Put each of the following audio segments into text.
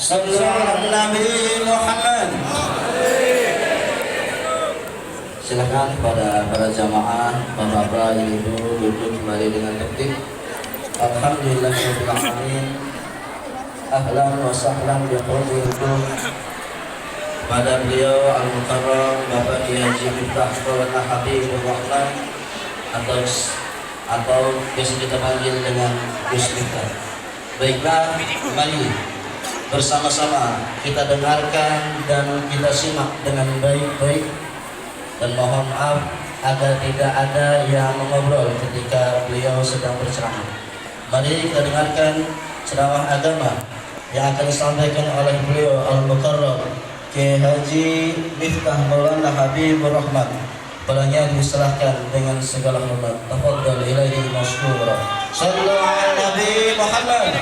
Sallu ala Nabi Muhammad. Silakan pada para jamaah, bapak-bapak, ibu duduk kembali dengan tertib. Alhamdulillahirabbil alamin. Ahlan wa sahlan bi hadirin pada beliau Al-Mukarram Bapak Kiai Haji Miftah Maulana Habibur Rahman atau biasa kita panggil dengan Gus Miftah. Baiklah, kembali bersama-sama kita dengarkan dan kita simak dengan baik-baik, dan mohon maaf agar tidak ada yang mengobrol ketika beliau sedang berceramah. Mari kita dengarkan ceramah agama yang akan disampaikan oleh beliau Al-Mukarram Kiai Haji Miftah Maulana Habibur Rahman. Palanya diserahkan dengan segala hormat. Tafadhal ilaihi masykura. Sallu ala Nabi Muhammad.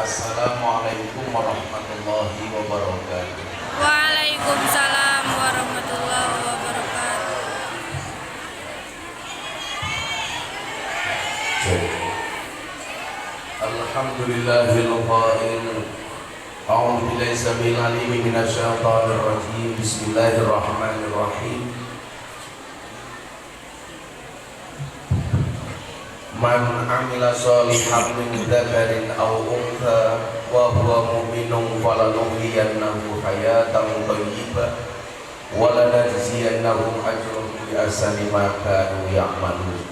Assalamualaikum warahmatullahi wabarakatuh. Waalaikumsalam warahmatullahi wabarakatuh. Alhamdulillahil qail. A'udzu billahi samil alim minasy syaithanir rajim. Bismillahirrahmanirrahim. Man amila sholihan min dzakarin aw untha wa huwa mu'minun falanuhyiyannahu hayatan thayyibah wa lanajziyannahum ajrahum bi ahsani ma kanu ya'malun.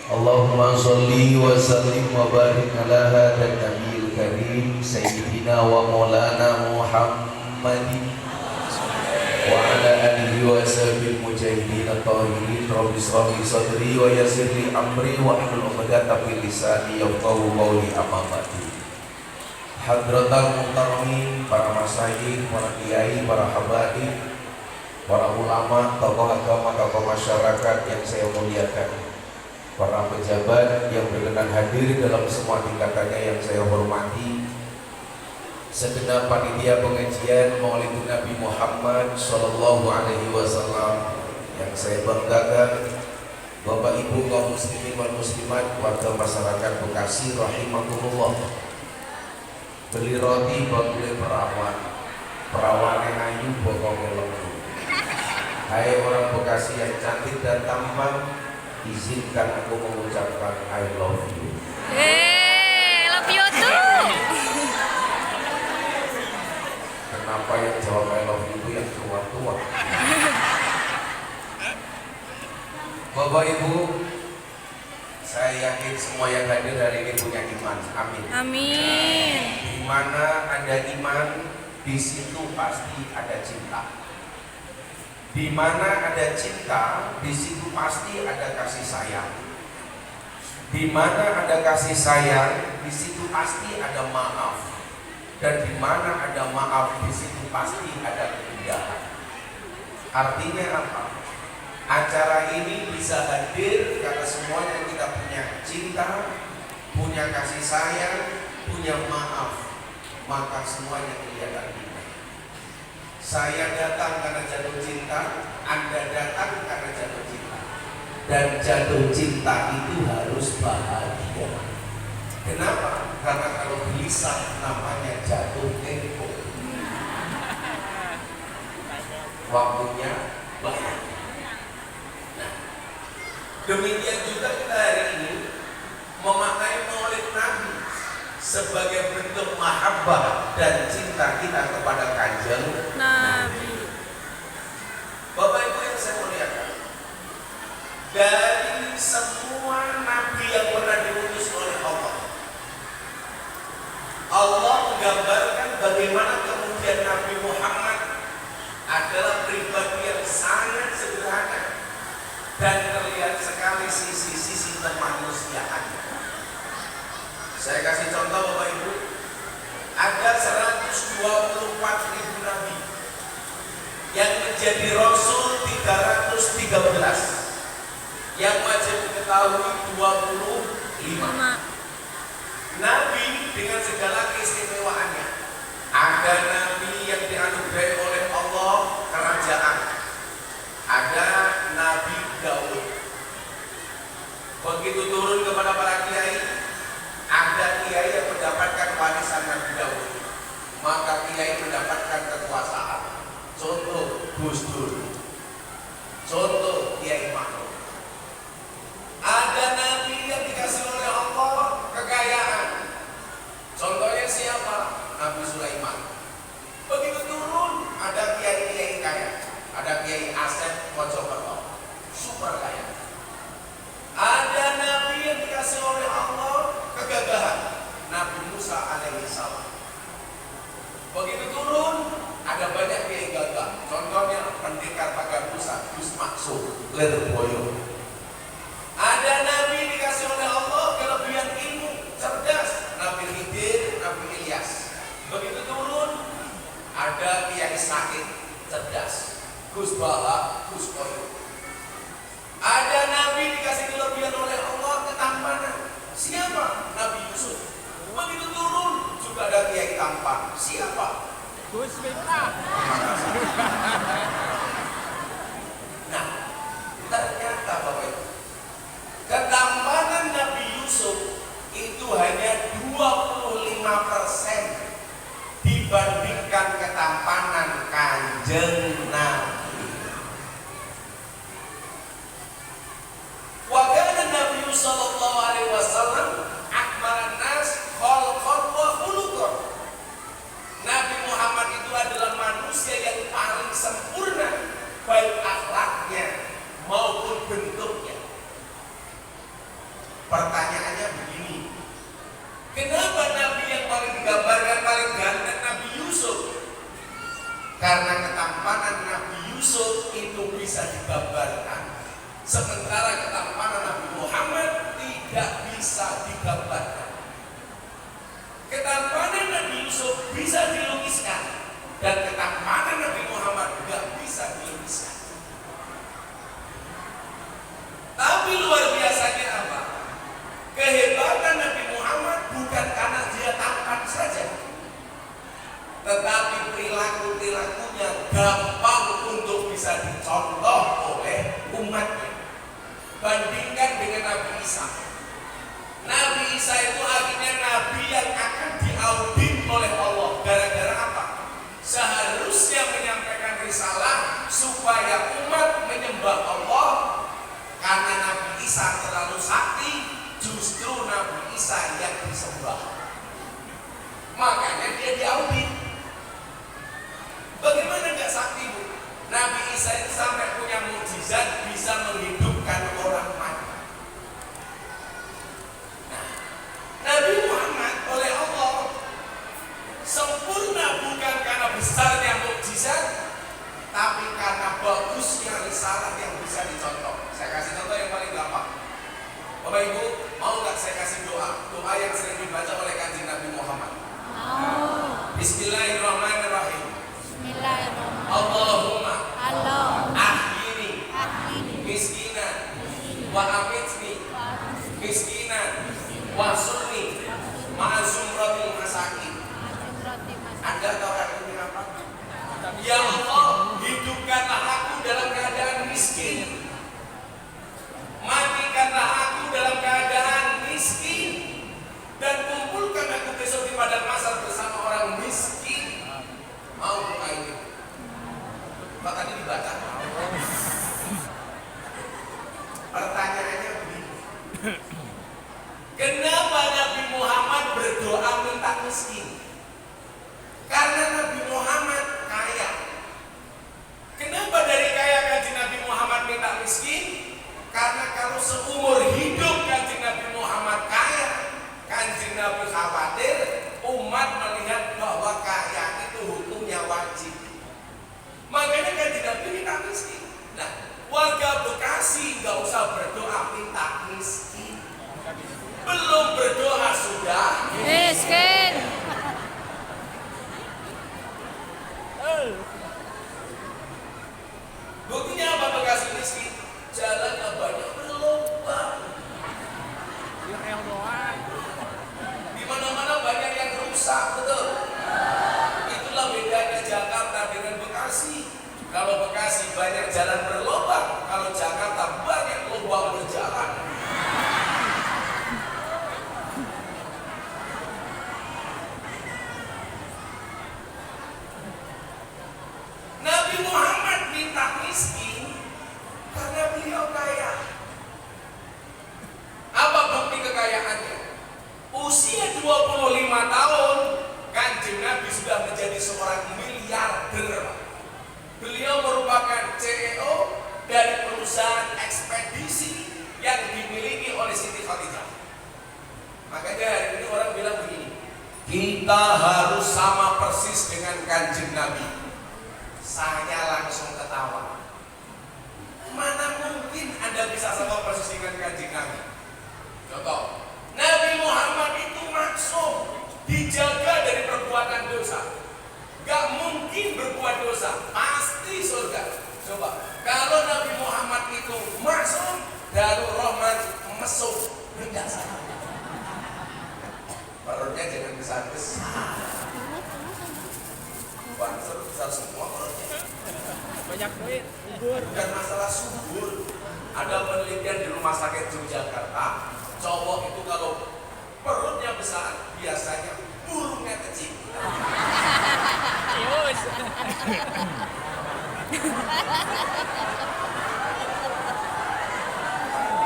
Allahumma sholli wa sallim wa barik ala hadzal nabiyil karim sayyidina wa maulana Muhammadin wa ala alihi wa sahbihi mujahidin at-tahirin. Rabbi shrah li sadri wa yassir li amri wa hlul 'uqdatam min lisani yafqahu qawli. Amma ba'du. Hadratal muhtaраmin, para masyayikh, para kiai, para habaib, para ulama, tokoh agama, tokoh masyarakat yang saya muliakan, para pejabat yang berkenan hadir dalam semua tingkatannya yang saya hormati, segenap panitia pengajian Maulid Nabi Muhammad Sallallahu Alaihi Wasallam yang saya banggakan, Bapak Ibu kaum muslimin wal muslimat, warga masyarakat Bekasi rahimakumullah. Beli roti bakule perawan yang ayu bokongnya lembu. Hai orang Bekasi yang cantik dan tampan, izinkan aku mengucapkan I love you. Love you too. Kenapa yang jawab I love you itu yang tua-tua? Bapak Ibu, saya yakin semua yang hadir hari ini punya iman. Amin. Amin. Di mana ada iman, di situ pasti ada cinta. Di mana ada cinta, di situ pasti ada kasih sayang. Di mana ada kasih sayang, di situ pasti ada maaf. Dan di mana ada maaf, di situ pasti ada keindahan. Artinya apa? Acara ini bisa hadir karena semuanya kita punya cinta, punya kasih sayang, punya maaf, maka semuanya kelihatan indah. Saya datang karena jatuh cinta, Anda datang karena jatuh cinta. Dan jatuh cinta itu harus bahagia. Kenapa? Karena kalau gelisah namanya jatuh tempo. Waktunya bahagia. Nah, demikian juga kita hari ini memakai Maulid Nabi sebagai bentuk mahabbah dan cinta kita kepada Kanjeng Nabi. Bapak Ibu yang saya muliakan, dari semua nabi yang pernah diutus oleh Allah, Allah menggambarkan bagaimana kemudian Nabi Muhammad adalah pribadi yang sangat sederhana dan terlihat sekali sisi-sisi kemanusiaannya. Saya kasih contoh Bapak Ibu, ada 124.000 nabi yang menjadi rasul 3 313. Yang wajib diketahui 25. Nabi dengan segala keistimewaannya. Ada nabi yang dianugerahi oleh Allah kerajaan. Ada Nabi Daud. Begitu turun kepada para kiai, ada kiai yang mendapatkan warisan Nabi Daud, maka kiai mendapatkan kekuasaan. Contoh Gus Dur, contoh Kiai Ma'ruf. Ada nabi yang dikasih oleh Allah kekayaan. Contohnya siapa? Nabi Sulaiman. Begitu turun, ada kiai-kiai kaya. Ada Kiai Asep Mojokerto, super kaya. Ada nabi yang dikasih oleh Allah kegagahan. Nabi Musa alaihissalam. Begitu turun, ada banyak kiai gagah. Contohnya pendekar pagar Musa, Gus Maksud, Lirboyo. Ada nabi dikasih oleh Allah kelebihan ilmu, cerdas. Nabi Khidir, Nabi Ilyas. Begitu turun, ada Kiai Said, cerdas. Gus Baha, Gus Koyo. Ada nabi dikasih kelebihan oleh Allah ketampanan. Siapa? Nabi Yusuf. Begitu turun juga ada kiai tampan. Siapa? Gus Miftah. Nah, ternyata Bapak Ibu, ketampanan Nabi Yusuf itu hanya 25% dibandingkan ketampanan Kanjeng Nabi. Wa kana Nabi sallallahu alaihi wasallam akmalan nas khalqan wa khuluqan. Nabi Muhammad itu adalah manusia yang paling sempurna baik akhlaknya maupun bentuknya. Pertanyaannya begini, kenapa Nabi yang paling digambarkan paling ganteng Nabi Yusuf? Karena ketampanan Nabi Yusuf itu bisa digambarkan, sementara ketampanan Nabi Muhammad tidak bisa digambarkan. Ketampanan Nabi Yusuf bisa dilukiskan, dan ketampanan Nabi Muhammad tidak bisa dilukiskan. Tapi luar biasanya apa? Kehebatan Nabi Muhammad bukan karena dia tampan saja, tetapi perilaku-perilakunya gampang untuk bisa dicontoh oleh umatnya. Bandingkan dengan Nabi Isa. Nabi Isa itu akhirnya nabi yang akan diaudit oleh Allah. Gara-gara apa? Seharusnya menyampaikan risalah supaya umat menyembah Allah. Karena Nabi Isa terlalu sakti, justru Nabi Isa yang disembah. Makanya dia diaudit. Bagaimana gak sakti, Bu? Nabi Isa itu sampai punya mukjizat bisa menghidupkan orang mati. Nah, Nabi Muhammad oleh Allah sempurna bukan karena besarnya mukjizat, tapi karena bagusnya risalah yang bisa dicontoh. Saya kasih contoh yang paling gampang. Bapak Ibu, mau gak saya kasih doa? Doa yang sering dibaca oleh Kanjeng Nabi Muhammad. Bismillahirrahmanirrahim. Allahumma ahyini miskinan wa amitni miskinan wa surni ma'azumratil masakin. Anda tahu artinya apa? Ya Allah, hidupkanlah aku dalam keadaan miskin, matikanlah aku dalam keadaan miskin, dan kumpulkan aku besok di padang mahsyar bersama orang miskin. Mau doa ini? Pak tadi dibaca. Pertanyaannya begini, kenapa Nabi Muhammad berdoa minta miskin? Karena Nabi Muhammad kaya. Kenapa dari kaya Kanjeng Nabi Muhammad minta miskin? Karena kalau seumur hidup Kanjeng Nabi Muhammad kaya, Kanjeng Nabi khawatir umat melihat bahwa kaya itu hukumnya wajib. Makanya Kanjeng Nabi minta miskin. miskin, jalannya banyak berlubang. Di mana-mana banyak yang rusak, betul. Itulah bedanya Jakarta dengan Bekasi. Kalau Bekasi banyak jalan berlubang, kalau Jakarta banyak lubang berjalan. Nabi Muhammad minta miskin karena beliau kaya. Apa bukti kekayaannya? Usia 25 tahun, Kanjeng Nabi sudah menjadi seorang miliarder. Beliau merupakan CEO dari perusahaan ekspedisi yang dimiliki oleh Siti Khadijah. Makanya hari ini orang bilang begini, kita harus sama persis dengan Kanjeng Nabi. Saya langsung ketawa. Mana mungkin Anda bisa sama persis dengan Kanjeng Nabi? Contoh, Nabi Muhammad itu maksum, dijaga dari perbuatan dosa. Gak mungkin berbuat dosa, pasti surga. Coba, kalau Nabi Muhammad itu maksum, Darul Rahman mesum, tidak salah. Perutnya jangan besar-besar. Banser besar semua perutnya. Banyak duit, subur. Bukan masalah subur. Ada penelitian di Rumah Sakit Yogyakarta, cowok itu kalau perutnya besar, biasanya burungnya kecil. Yus.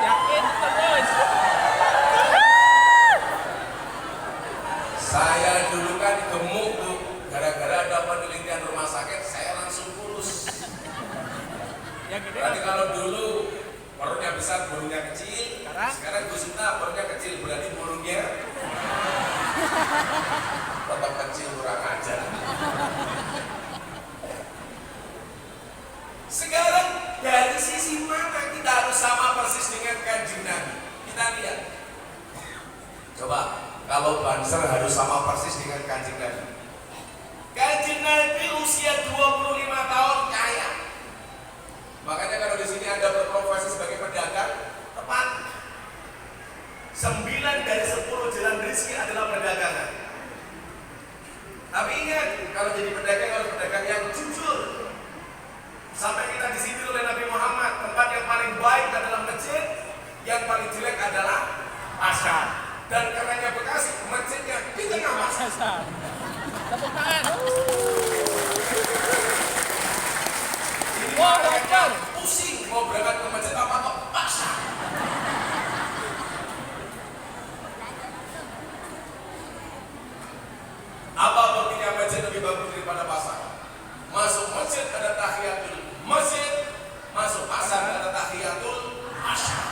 Yakin terus. Saya dulu kan gemuk, Bu. Gara-gara ada penelitian rumah sakit, saya langsung kurus. Yang gede. Berarti kalau dulu perutnya besar, burungnya kecil. Sekarang Gus Miftah perutnya kecil, berarti burungnya tetap kecil, kurang ajar. Sekarang dari sisi mana kita harus sama persis dengan Kanjeng Nabi? Kita lihat. Coba, kalau Banser harus sama persis dengan Kanjeng Nabi. Kanjeng Nabi usia 25 tahun kaya. Makanya kalau di sini Anda berprofesi sebagai pedagang, tepat. 9 dari 10 jalan rezeki adalah perdagangan. Tapi ingat, kalau jadi pedagang harus pedagang yang jujur. Sampai kita disini oleh Nabi Muhammad, tempat yang paling baik adalah masjid, yang paling jelek adalah pasar. Dan karenanya Bekasi, masjidnya di tengah pasar. Tepuk tangan. Ini Wah, makanya Akbar. pusing mau berangkat ke masjid apa kok pasar. Apa buktinya masjid lebih bagus daripada pasar? Masuk masjid ada tahiyatul masjid, masuk pasar ada tahiyatul pasar.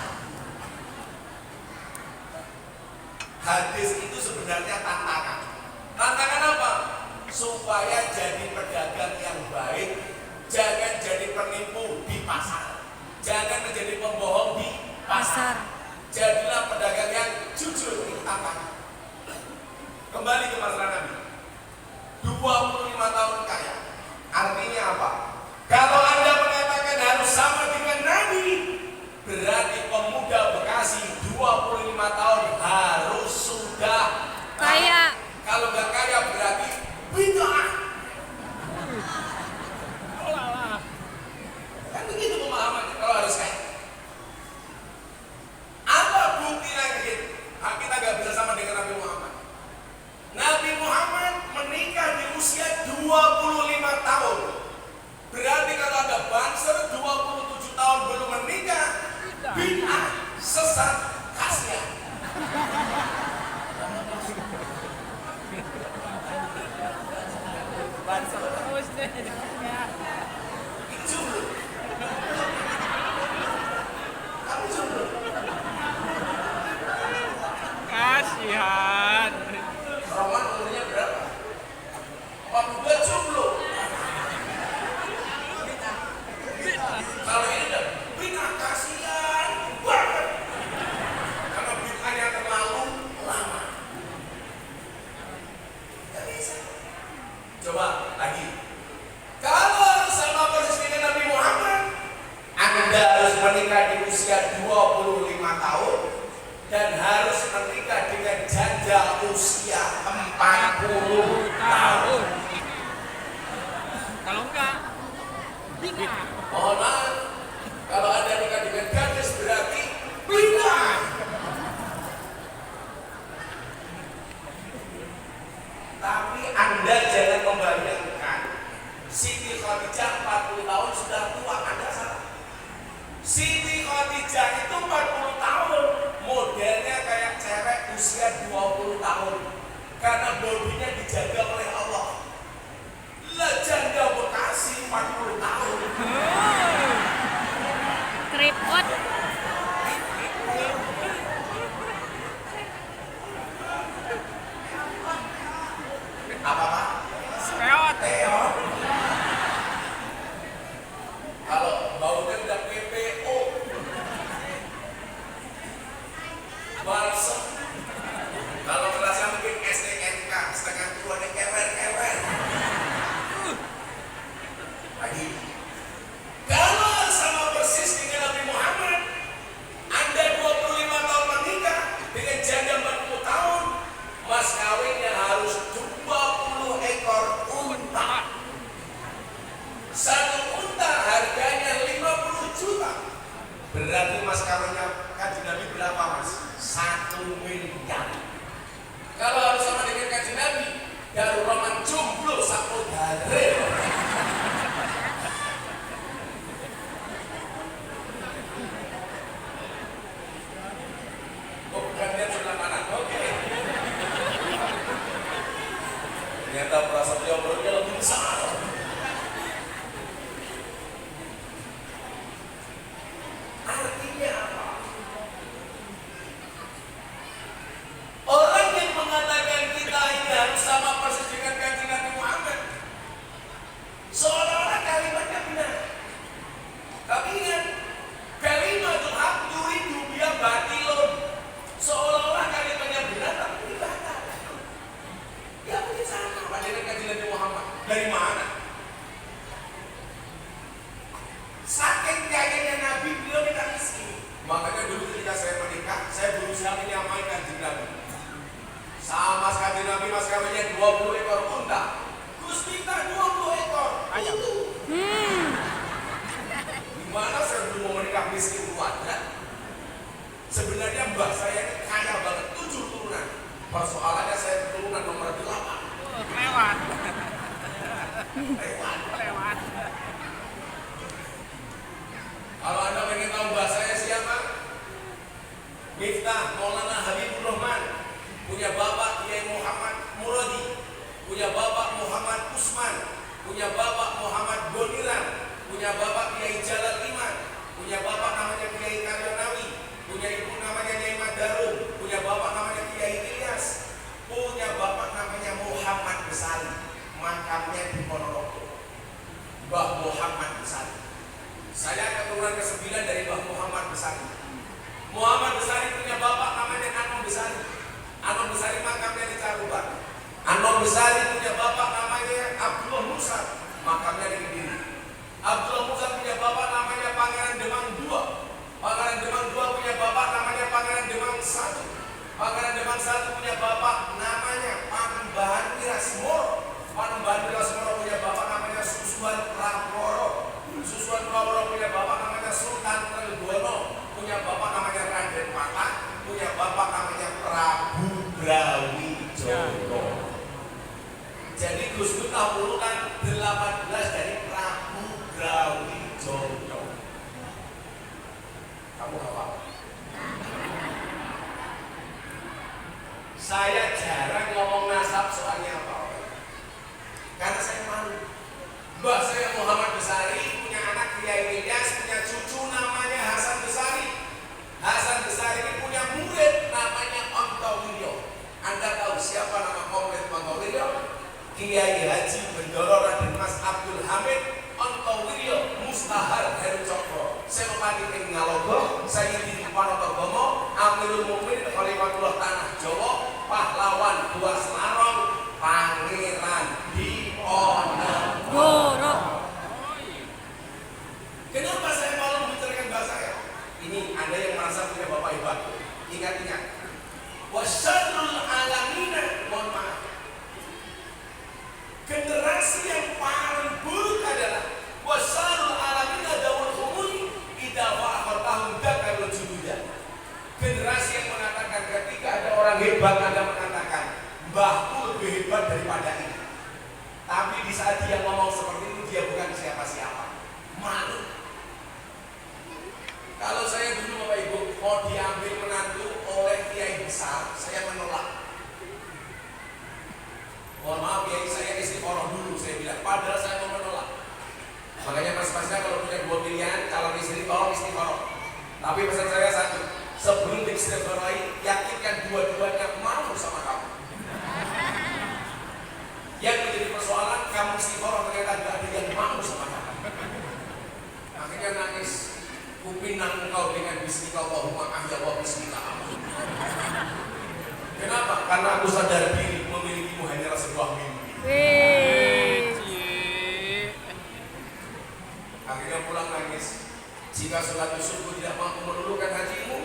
Hadis itu sebenarnya tantangan. Tantangan apa? Supaya jadi pedagang yang baik, jangan jadi penipu di pasar, jangan menjadi pembohong di pasar. Jadilah pedagang yang jujur. Itu tantangan. Kembali ke masalah Nabi. 25 tahun kaya. Artinya apa? Kalau Anda mengatakan harus sama dengan Nabi, berarti pemuda Bekasi 25 tahun harus sudah Kaya. Kalau nggak kaya berarti bid'ah. Kan begitu pemahamannya kalau harus kaya. Apa bukti lagi? Kita nggak bisa sama dengan Nabi Muhammad. Nabi Muhammad menikah di usia 25 tahun. menikah di usia 25 tahun dan harus menikah dengan janda usia 40 tahun. Kalau enggak, bina. Mohon maaf, kalau Anda nikah dengan gadis berarti bina. Tapi Anda jangan membayangkan Siti Khadijah 40 tahun sudah tua, Anda salah. Siti Khadijah itu 40 tahun, modelnya kayak cewek usia 20 tahun. Karena bodinya dijaga oleh Allah. Lah janda Bekasi 40 tahun. Tripod. Apa Pak? Speot. Teo. Kalau baunya udah PPO. Balsem. Kalau kelasnya mungkin STNK, setengah tua ada kewer-kewer. Lagi. Kalau sama persis dengan Nabi Muhammad, Anda 25 tahun menikah dengan janda 40 tahun, mas kawinnya harus 20 ekor unta. Satu unta harganya 50 juta. Berarti mas kawinnya Kanjeng Nabi berapa mas? 1 miliar. Kalau harus sama dengan Kanjeng Nabi, Darul Rahman jomblo sapodare. Oh, bukan dia sebelah mana? Oke. Ternyata prasetyo perutnya lebih besar. Artinya apa? Orang yang mengatakan kita ini harus sama persis dengan Kanjeng Nabi Muhammad, seolah-olah kalimatnya benar. Tapi ingat, kalimatul haq yuridu biha batilun. Seolah-olah kalimatnya benar tapi dibatalkan. Ya mungkin sama Pak dengan Kanjeng Nabi Muhammad. Dari mana? Saking kayanya Nabi, beliau minta miskin. Makanya dulu ketika saya menikah, saya berusaha menyamai Kanjeng Nabi. Sama Kanjeng Nabi mas kawinnya 20 ekor unta. Gus minta 20 ekor. Itu. Gimana saya dulu mau menikah miskin kuadrat? Sebenarnya mbak saya ini kaya banget, 7 turunan. Persoalannya saya turunan nomor 8. Lewat. Lewat. Lewat. Kalau Anda pengen tahu mbak saya siapa? Miftah Maulana Habibur Rahman, punya bapak Kiai Muhammad Muradi, punya bapak Muhammad Usman, punya bapak Muhammad Boniran, punya bapak Kiai Jalal Iman, punya bapak namanya Kiai Karyonawi, punya ibu namanya Nyai Madarum, punya bapak namanya Kiai Ilyas, punya bapak namanya Muhammad Besari, makamnya di Ponorogo. Mbah Muhammad Besari. Saya keturunan ke-9 dari Mbah Muhammad Besari. Muhammad Besari punya bapak namanya Anom Besari. Anom Besari makamnya di Caruban. Anom Besari punya bapak namanya Abdullah Musa, makamnya di Kediri. Abdullah Musa punya bapak namanya Pangeran Demang II. Pangeran Demang II punya bapak namanya Pangeran Demang I. Pangeran Demang I punya bapak namanya Panembahan Wirasmoro. Panembahan Wirasmoro punya bapak namanya Susuan Praworo. Susuan Praworo punya bapak namanya Sultan Trenggono. Punya bapak namanya Raden Patah. Punya bapak namanya Prabu Brawijaya. Jadi Gus Dur urutan 18 dari Prabu Brawijaya. Kamu apa? Saya jarang ngomong nasab soalnya apa? Karena saya malu. Mbah saya Muhammad Besari punya anak Kiai Ilyas, punya cucu namanya Hasan Besari. Hasan Besari ini punya murid namanya Ontowiryo. Anda tahu siapa nama komplit Ontowiryo? Kiai Haji Bendoro Raden Mas Abdul Hamid Ontowiryo Mustahar Heru Cokro. Senopati ing Ngalogo, Sayyidi Panotogomo, Amirul Mukminin Khalifatullah Tanah Jawa, pahlawan Dua Selarong, Pangeran Diponegoro. Kenapa saya malu membicarakan bahasa saya? Ingat-ingat. Wasyarrul alamina, mohon maaf. Generasi yang paling buruk adalah wasyarrul alamina dawul humuli idza fa'amartahum dakarul jududa. Generasi yang mengatakan ketika ada orang hebat Anda mengatakan mbahku lebih hebat daripada ini. Tapi di saat dia ngomong seperti itu dia bukan siapa-siapa. Malu. Kalau saya dulu Bapak Ibu mau diambil menantu oleh kiai besar, saya menolak. Mohon maaf kiai, saya istiqoroh dulu, saya bilang. Padahal saya mau menolak. Makanya mas-masnya kalau punya dua pilihan, calon istri tolong istiqoroh. Tapi pesan saya satu, sebelum diistiqorohi, yakinkan dua-duanya mau sama kamu. Yang menjadi persoalan, kamu istiqoroh ternyata tidak ada yang mau sama kamu. Akhirnya nangis. Kupinang engkau dengan bismika Allahumma ahya wa bismika amin. Kenapa? Karena aku sadar diri memilikimu hanyalah sebuah mimpi. Akhirnya pulang nangis. Jika sholat subuh tidak mampu meluluhkan hatimu,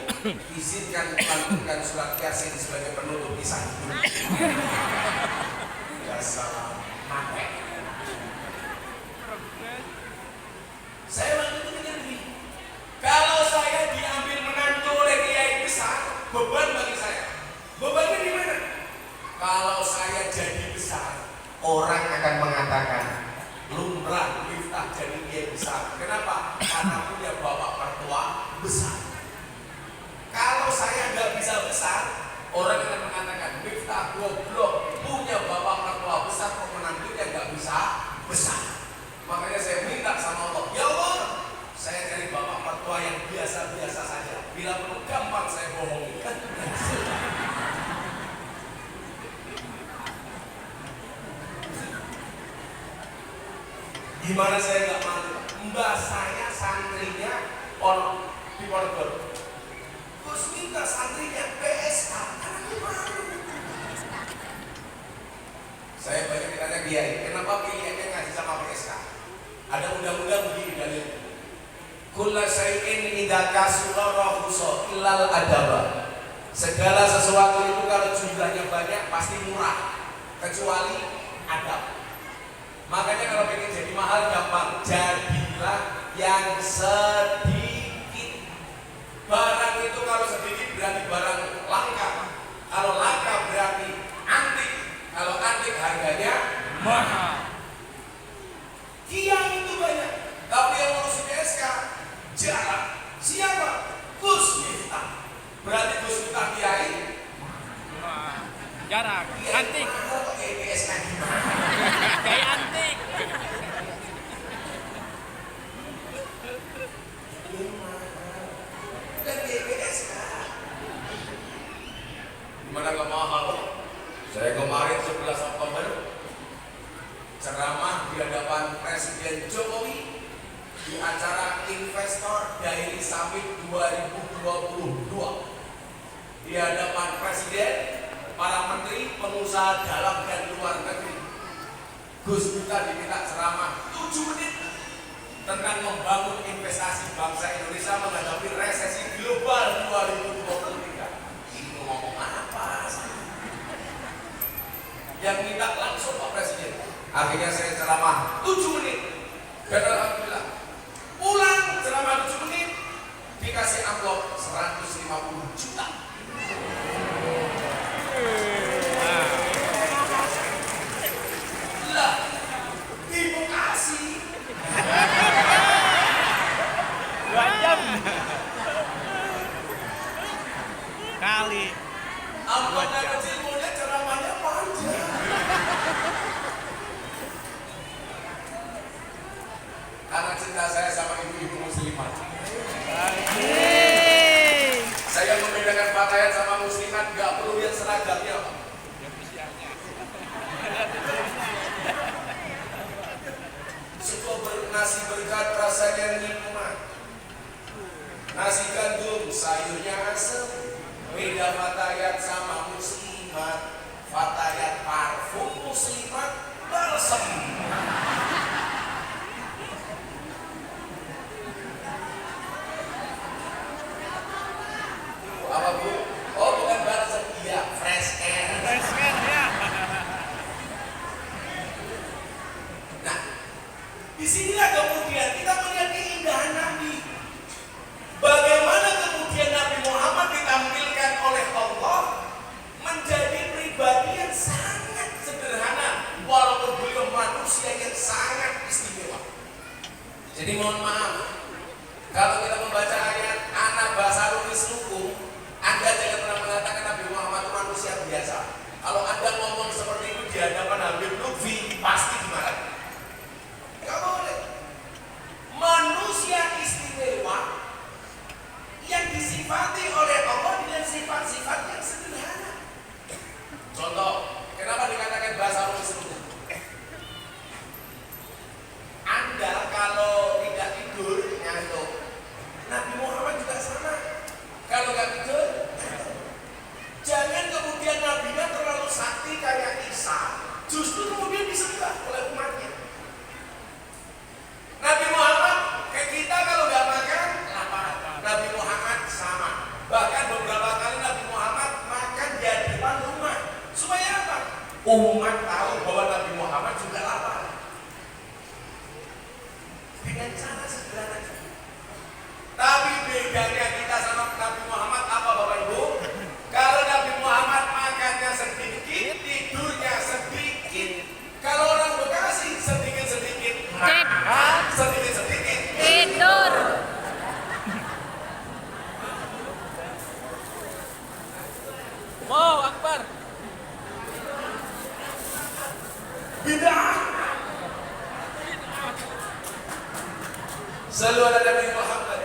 izinkan lantunkan surat Yasin sebagai penutup kisah hidup. Ya salam mati. Saya waktu itu menyendiri. Kalau saya diambil menantu oleh kiai besar, beban bagi saya. Bebannya di mana? Kalau saya jadi besar, orang akan mengatakan lumrah Miftah jadi kiai besar. Kenapa? Karena punya bapak mertua besar. Kalau saya nggak bisa besar, orang akan mengatakan Miftah goblok, punya bapak mertua besar, kok menantunya nggak bisa besar. Makanya saya minta sama Allah, ya Allah, saya cari bapak mertua yang biasa-biasa saja. Bila perlu gampang saya bohongi. Gimana saya nggak malu? Mbak saya santrinya orang di Ponorogo. Gus minta santrinya PSK. Karena malu. Saya banyak ditanya kiai, kenapa pilihannya ngaji sama PSK? Ada undang-undang begini dalil. Kulla syai'in idza kasura rahusa illal adaba. Segala sesuatu itu kalau jumlahnya banyak pasti murah kecuali adab. Makanya kalau pengen jadi mahal gampang, jadilah yang sedikit. Barang itu kalau sedikit berarti barang langka. Kalau langka berarti antik. Kalau antik harganya mahal. Kiai itu banyak, tapi yang ngurus PSK jarang. Siapa? Gus Miftah. Berarti Gus Miftah kiai Jarang. Antik. Pakai PSK gimana? Kayak antik. Dan PSK gimana gak mahal? Saya kemarin 11 Oktober ceramah di hadapan Presiden Jokowi di acara Investor Daily Summit 2022 di hadapan Presiden, para menteri, pengusaha dalam dan luar negeri. Gus Miftah diminta ceramah 7 menit tentang membangun investasi bangsa Indonesia menghadapi resesi global 2023. Ini ngomong apa? Yang minta langsung Pak Presiden. Akhirnya saya ceramah 7 menit. Dan alhamdulillah pulang ceramah 7 menit dikasih amplop 150 juta. Lah, ibu kasih 2 jam. Kali. amplopnya kecil, mulai ceramahnya panjang. Karena cinta saya sama ibu-ibu muslimat. Saya membedakan pakaian sama muslimat, gak perlu lihat seragamnya, Pak. Sebuah nasi berkat rasanya nikmat. Nasi gandum, sayurnya asem. Beda fatayat sama muslimat. Fatayat parfum, muslimat balsam. Apa Bu? Kalau kita membaca ayat anak basarun mislukum, Anda jangan pernah mengatakan Nabi Muhammad itu manusia biasa. Kalau Anda ngomong seperti itu di hadapan Habib Lutfi, pasti dimarahi. Gak boleh. Manusia istimewa yang disifati oleh Allah dengan sifat-sifat yang sederhana. Contoh, kenapa dikatakan basarun mislukum? Anda kalau tidak tidur ngantuk. Nabi Muhammad juga sama. Kalau nggak tidur, jangan kemudian Nabi-nya terlalu sakti kayak Isa, justru kemudian disembah oleh umatnya. Nabi Muhammad kayak kita kalau nggak makan lapar. Nabi Muhammad sama. Bahkan beberapa kali Nabi Muhammad makan di depan rumah. Supaya apa? Umat tahu bahwa Nabi Muhammad juga lapar. Dengan cara sederhana. Tapi bedanya kita sama Nabi Muhammad apa Bapak Ibu? Kalau Nabi Muhammad makannya sedikit, tidurnya sedikit. Kalau orang Bekasi sedikit-sedikit makan, sedikit-sedikit Tidur. Wow, Akbar. Bid'ah. Selalu ada Nabi Muhammad.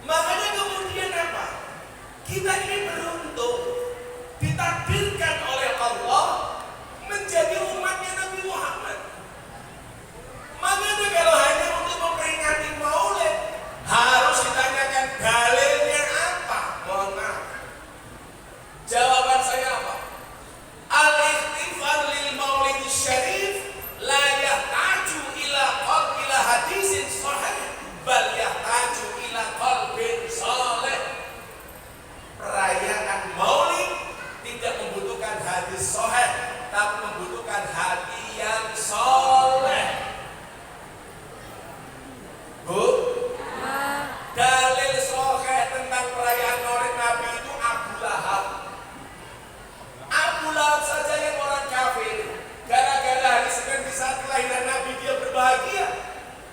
Makanya kemudian apa? Kita ini beruntung ditakdirkan oleh Allah menjadi umatnya Nabi Muhammad. Makanya kalau hanya untuk memperingati Maulid harus ditanyakan dalilnya apa? Mohon maaf. Jawaban saya apa? Al-ihtifal lil Maulid Syarif la yahtaju ila hadisin sahih bal yahtaju ila qalbin saleh. Perayaan Maulid tidak membutuhkan hadis sahih, tapi membutuhkan hati yang saleh. Bu, dalil sahih tentang perayaan Maulid Nabi itu Abu Lahab. Abu Lahab saja yang orang kafir. Gara-gara hari Senin di saat kelahiran Nabi dia berbahagia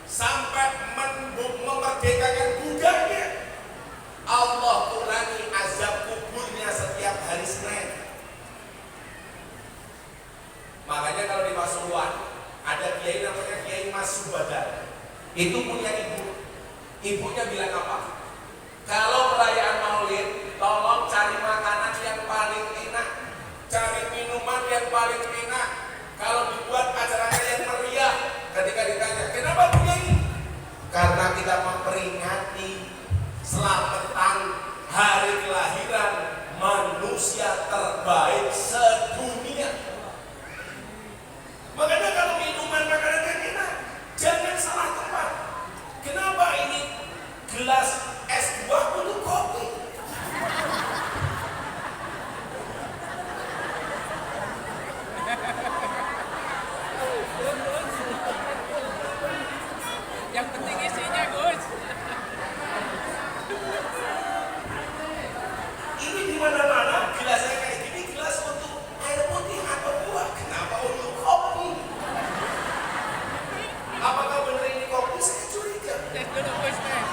sampai memerdekakan budaknya. Allah kurangi azab kuburnya setiap hari Senin. Makanya kalau di Pasuruan ada kiai namanya Kiai Mas Subadar. Itu punya ibu. Ibunya bilang apa? Kalau perayaan Maulid, tolong cari makanan yang paling enak, cari minuman yang paling enak. Kalau dibuat acaranya yang meriah, ketika ditanya, kenapa begini? Karena kita memperingati selamatan hari kelahiran manusia terbaik sedunia. Makanya kalau minuman makanan yang enak, jangan salah tempat. Kenapa ini gelas es buah untuk kopi? Yang penting isinya, Gus. Ini di mana-mana gelasnya kayak gini, gelas untuk air putih atau buah. Kenapa untuk kopi? Apakah benar ini kopi? Saya curiga. Tes dulu, Gus, tes.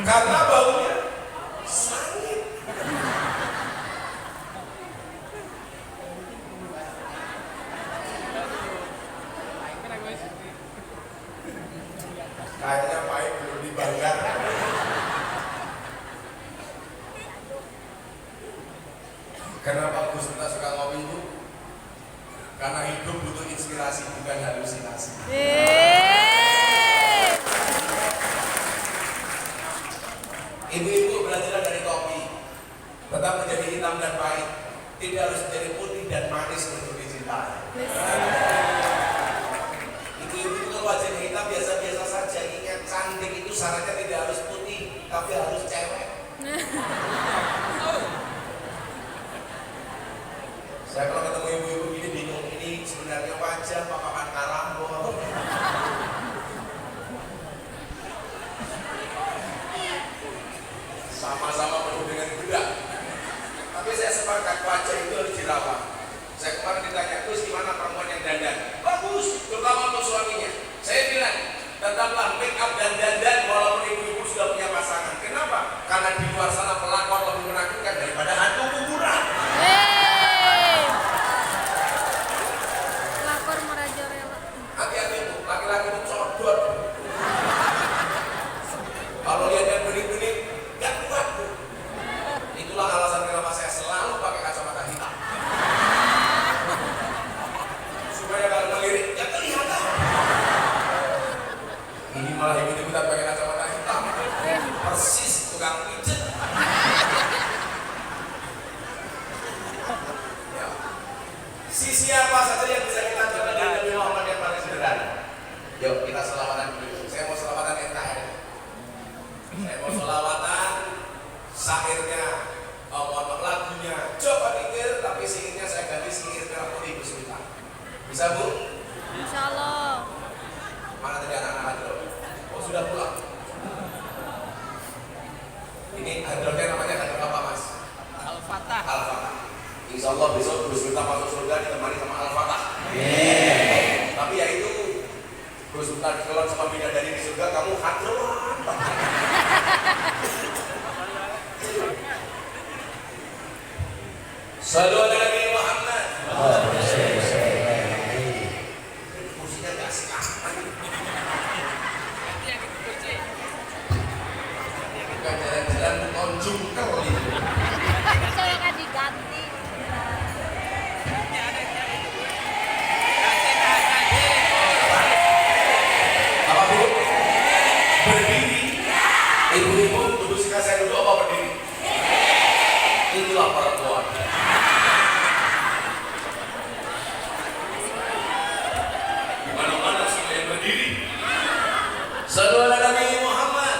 Karena baunya sangit. Gimana, Gus? Kayaknya pahit belum dibakar. Kenapa Gus Miftah suka ngopi itu? Karena hidup butuh inspirasi bukan halusinasi. Ibu-ibu belajar dari kopi, tetap menjadi hitam dan pahit, tidak harus menjadi putih dan manis untuk dicintai. Ibu-ibu itu wajahnya hitam biasa-biasa saja. Ingat, cantik itu syaratnya tidak harus putih, tapi harus cewek. Saya kalau ketemu ibu-ibu gini bingung, ini sebenarnya wajah apa papan karambol? Sama-sama penuh dengan bedak. Tapi saya sepakat wajah itu harus dirawat. Saya kemarin ditanya, terus gimana perempuan yang dandan? Bagus, terutama untuk suaminya. Saya bilang, Ini malah ikut-ikutan pakai kacamata hitam. Persis tukang pijet. Ya. Si siapa saja yang bisa kita coba dari Nabi Muhammad yang paling sederhana? Yuk kita selawatan dulu. Saya mau selawatan NKR. Saya mau selawatan syairnya, mohon maaf lagunya. Coba pikir, tapi sihirnya saya ganti sihir merah putih Bismillah. Bisa Bu? Insya Allah. Mana tadi anak-anak hadroh? Oh sudah pulang. Ini hadrohnya namanya hadroh apa Mas? Al-Fatah. Al-Fatah. Insya Allah besok Gus Miftah masuk surga ditemani sama Al-Fatah. Tapi ya itu Gus Miftah kalau sama bidadari di surga kamu hadrohan. Sallu ala Nabi Muhammad. Musinya gak asik amat. Bukan jalan-jalan konjung kali. Saya akan diganti. Apa Bu? Berdiri. Ibu-ibu duduk sini saya duduk apa berdiri? Itulah perempuan. Mana-mana semua yang berdiri. Sallu ala Nabi Muhammad.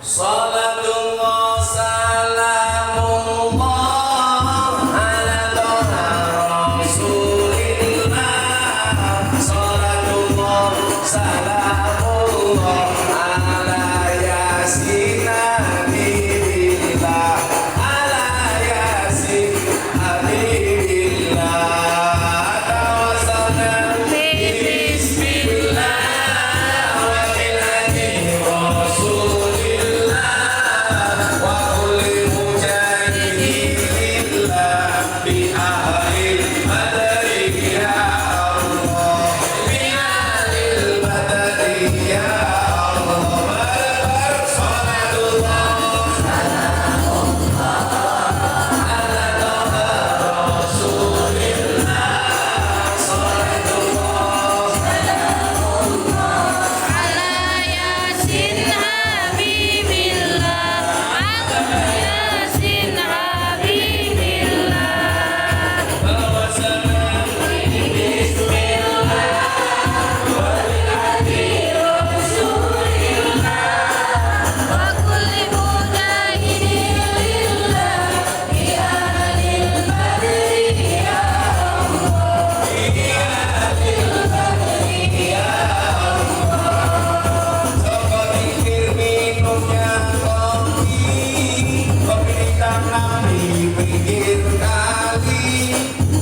Salatullah salamullah ala toha rasulillah. Salatullah salamullah ala yasin habibillah. Ala yasin habibillah. Tawassalna bismillah wa biladi rasulillah wa kulli mujahidin lillah bi ahlil badri ya Allah bi ahlil badri ya Allah barbar salatullah ala toha rasulillah salatullah Ala Yasin Habibillah. Ala Yasin Habibillah. Wa kulli mujahidin lillah bi ahlil badri ya Pikir minumnya kopi di tangan di pinggir kali.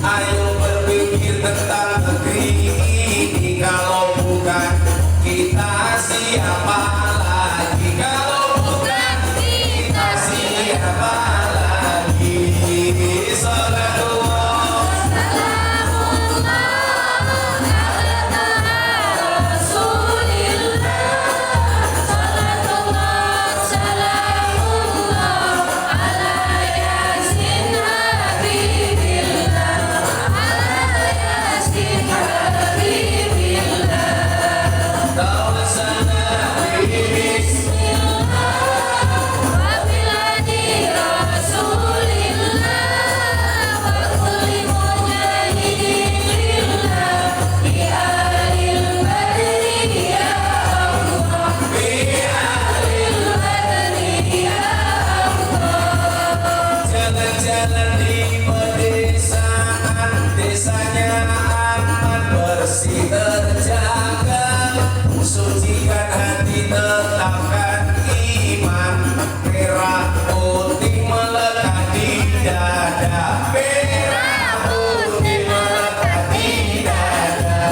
Ayo berpikir tentang negeri ini. Kalau bukan kita siapa lagi? Kalau bukan kita siapa lagi? Salatullah jalan-jalan di pedesaan, desanya aman bersih terjaga. Sucikan hati, tetapkan iman. Merah putih melekat di dada. Merah putih melekat di dada.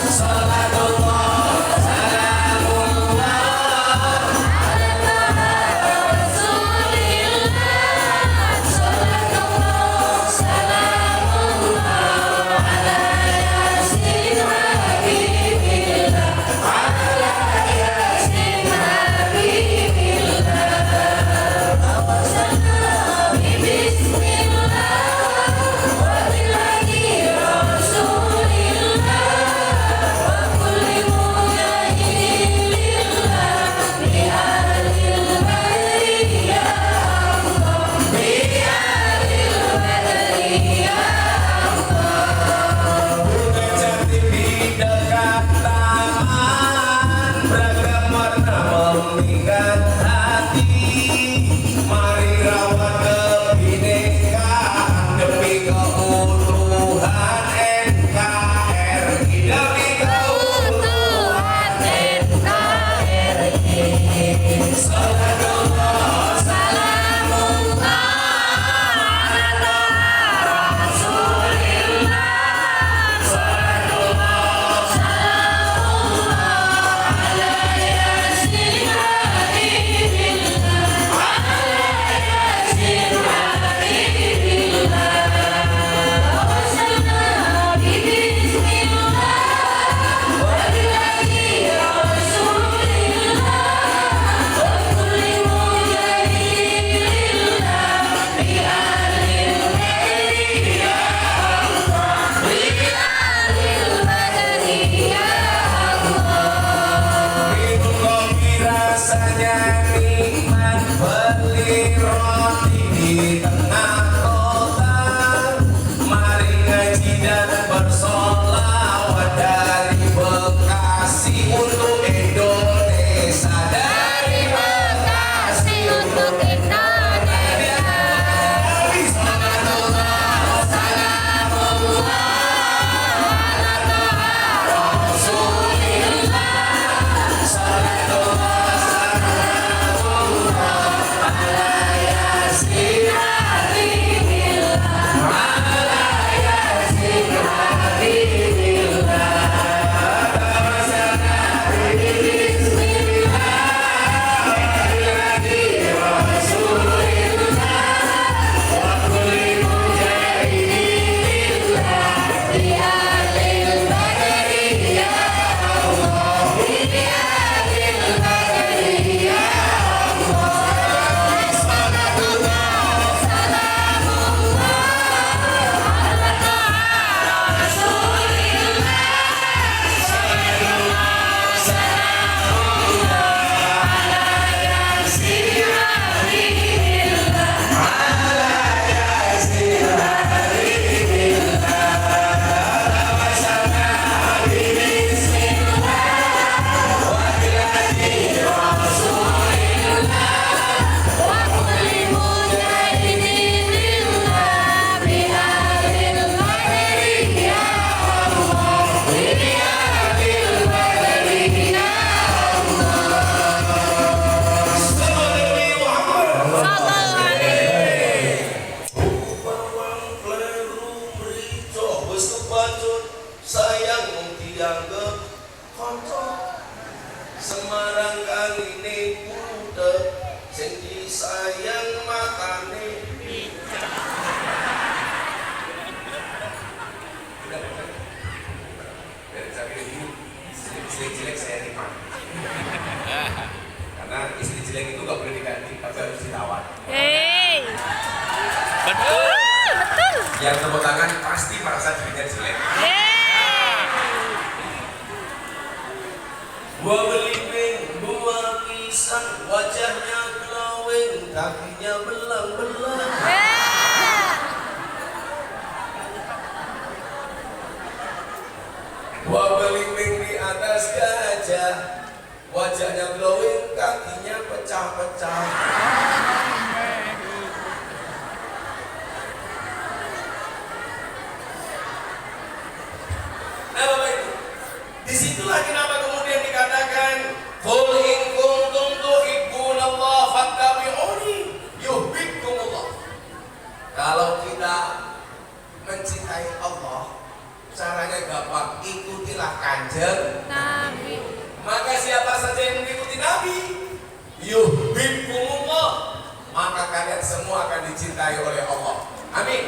Salatullah salamullah Bismillah wa biladi rasulillah wa Bekasi untuk Indonesia. Dari Bekasi untuk Indonesia. Sayang dianggap konco Semarang kali ini budek sing disayang makane jelek-jelek saya terima karena istri jelek itu gak boleh diganti tapi harus dirawat. Hey. Betul. Betul. Yang tepuk tangan pasti merasa dirinya jelek. Gua belimbing, gua pisang, wajahnya glowing, kakinya belang-belang. Gua belimbing di atas gajah, wajahnya glowing, kakinya pecah-pecah. Nah Bapak Ibu, disitulah kenapa kemudian dikatakan qul in kuntum tuhibbunallah fattabi'uni yuhibbukumullah. Kalau kita mencintai Allah, caranya gampang, ikutilah Kanjeng Nabi. Maka siapa saja yang mengikuti Nabi, yuhibbukumullah, maka kalian semua akan dicintai oleh Allah. Amin.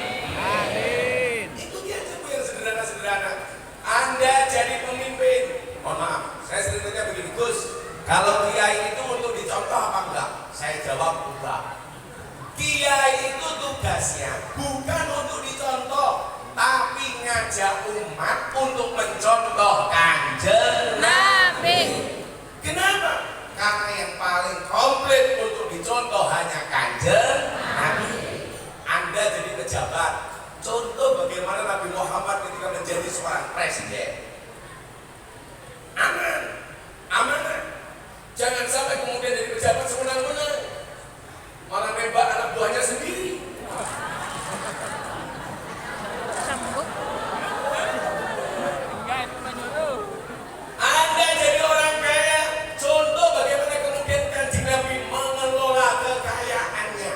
Itu dia aja Bu yang sederhana-sederhana. Anda jadi pemimpin, mohon maaf, saya sering tanya begini, Gus, kalau kiai itu untuk dicontoh apa enggak? Saya jawab enggak. Kiai itu tugasnya bukan untuk dicontoh, tapi ngajak umat untuk mencontoh Kanjeng Nabi. Kenapa? Karena yang paling komplit untuk dicontoh hanya Kanjeng Nabi. Anda jadi pejabat, contoh bagaimana Nabi Muhammad ketika menjadi seorang presiden. Amanah. Jangan sampai kemudian jadi pejabat sewenang-wenang, malah nembak anak buahnya sendiri. Sambung. Enggak, itu menyuruh. Anda jadi orang kaya, contoh bagaimana kemudian Kanjeng Nabi mengelola kekayaannya.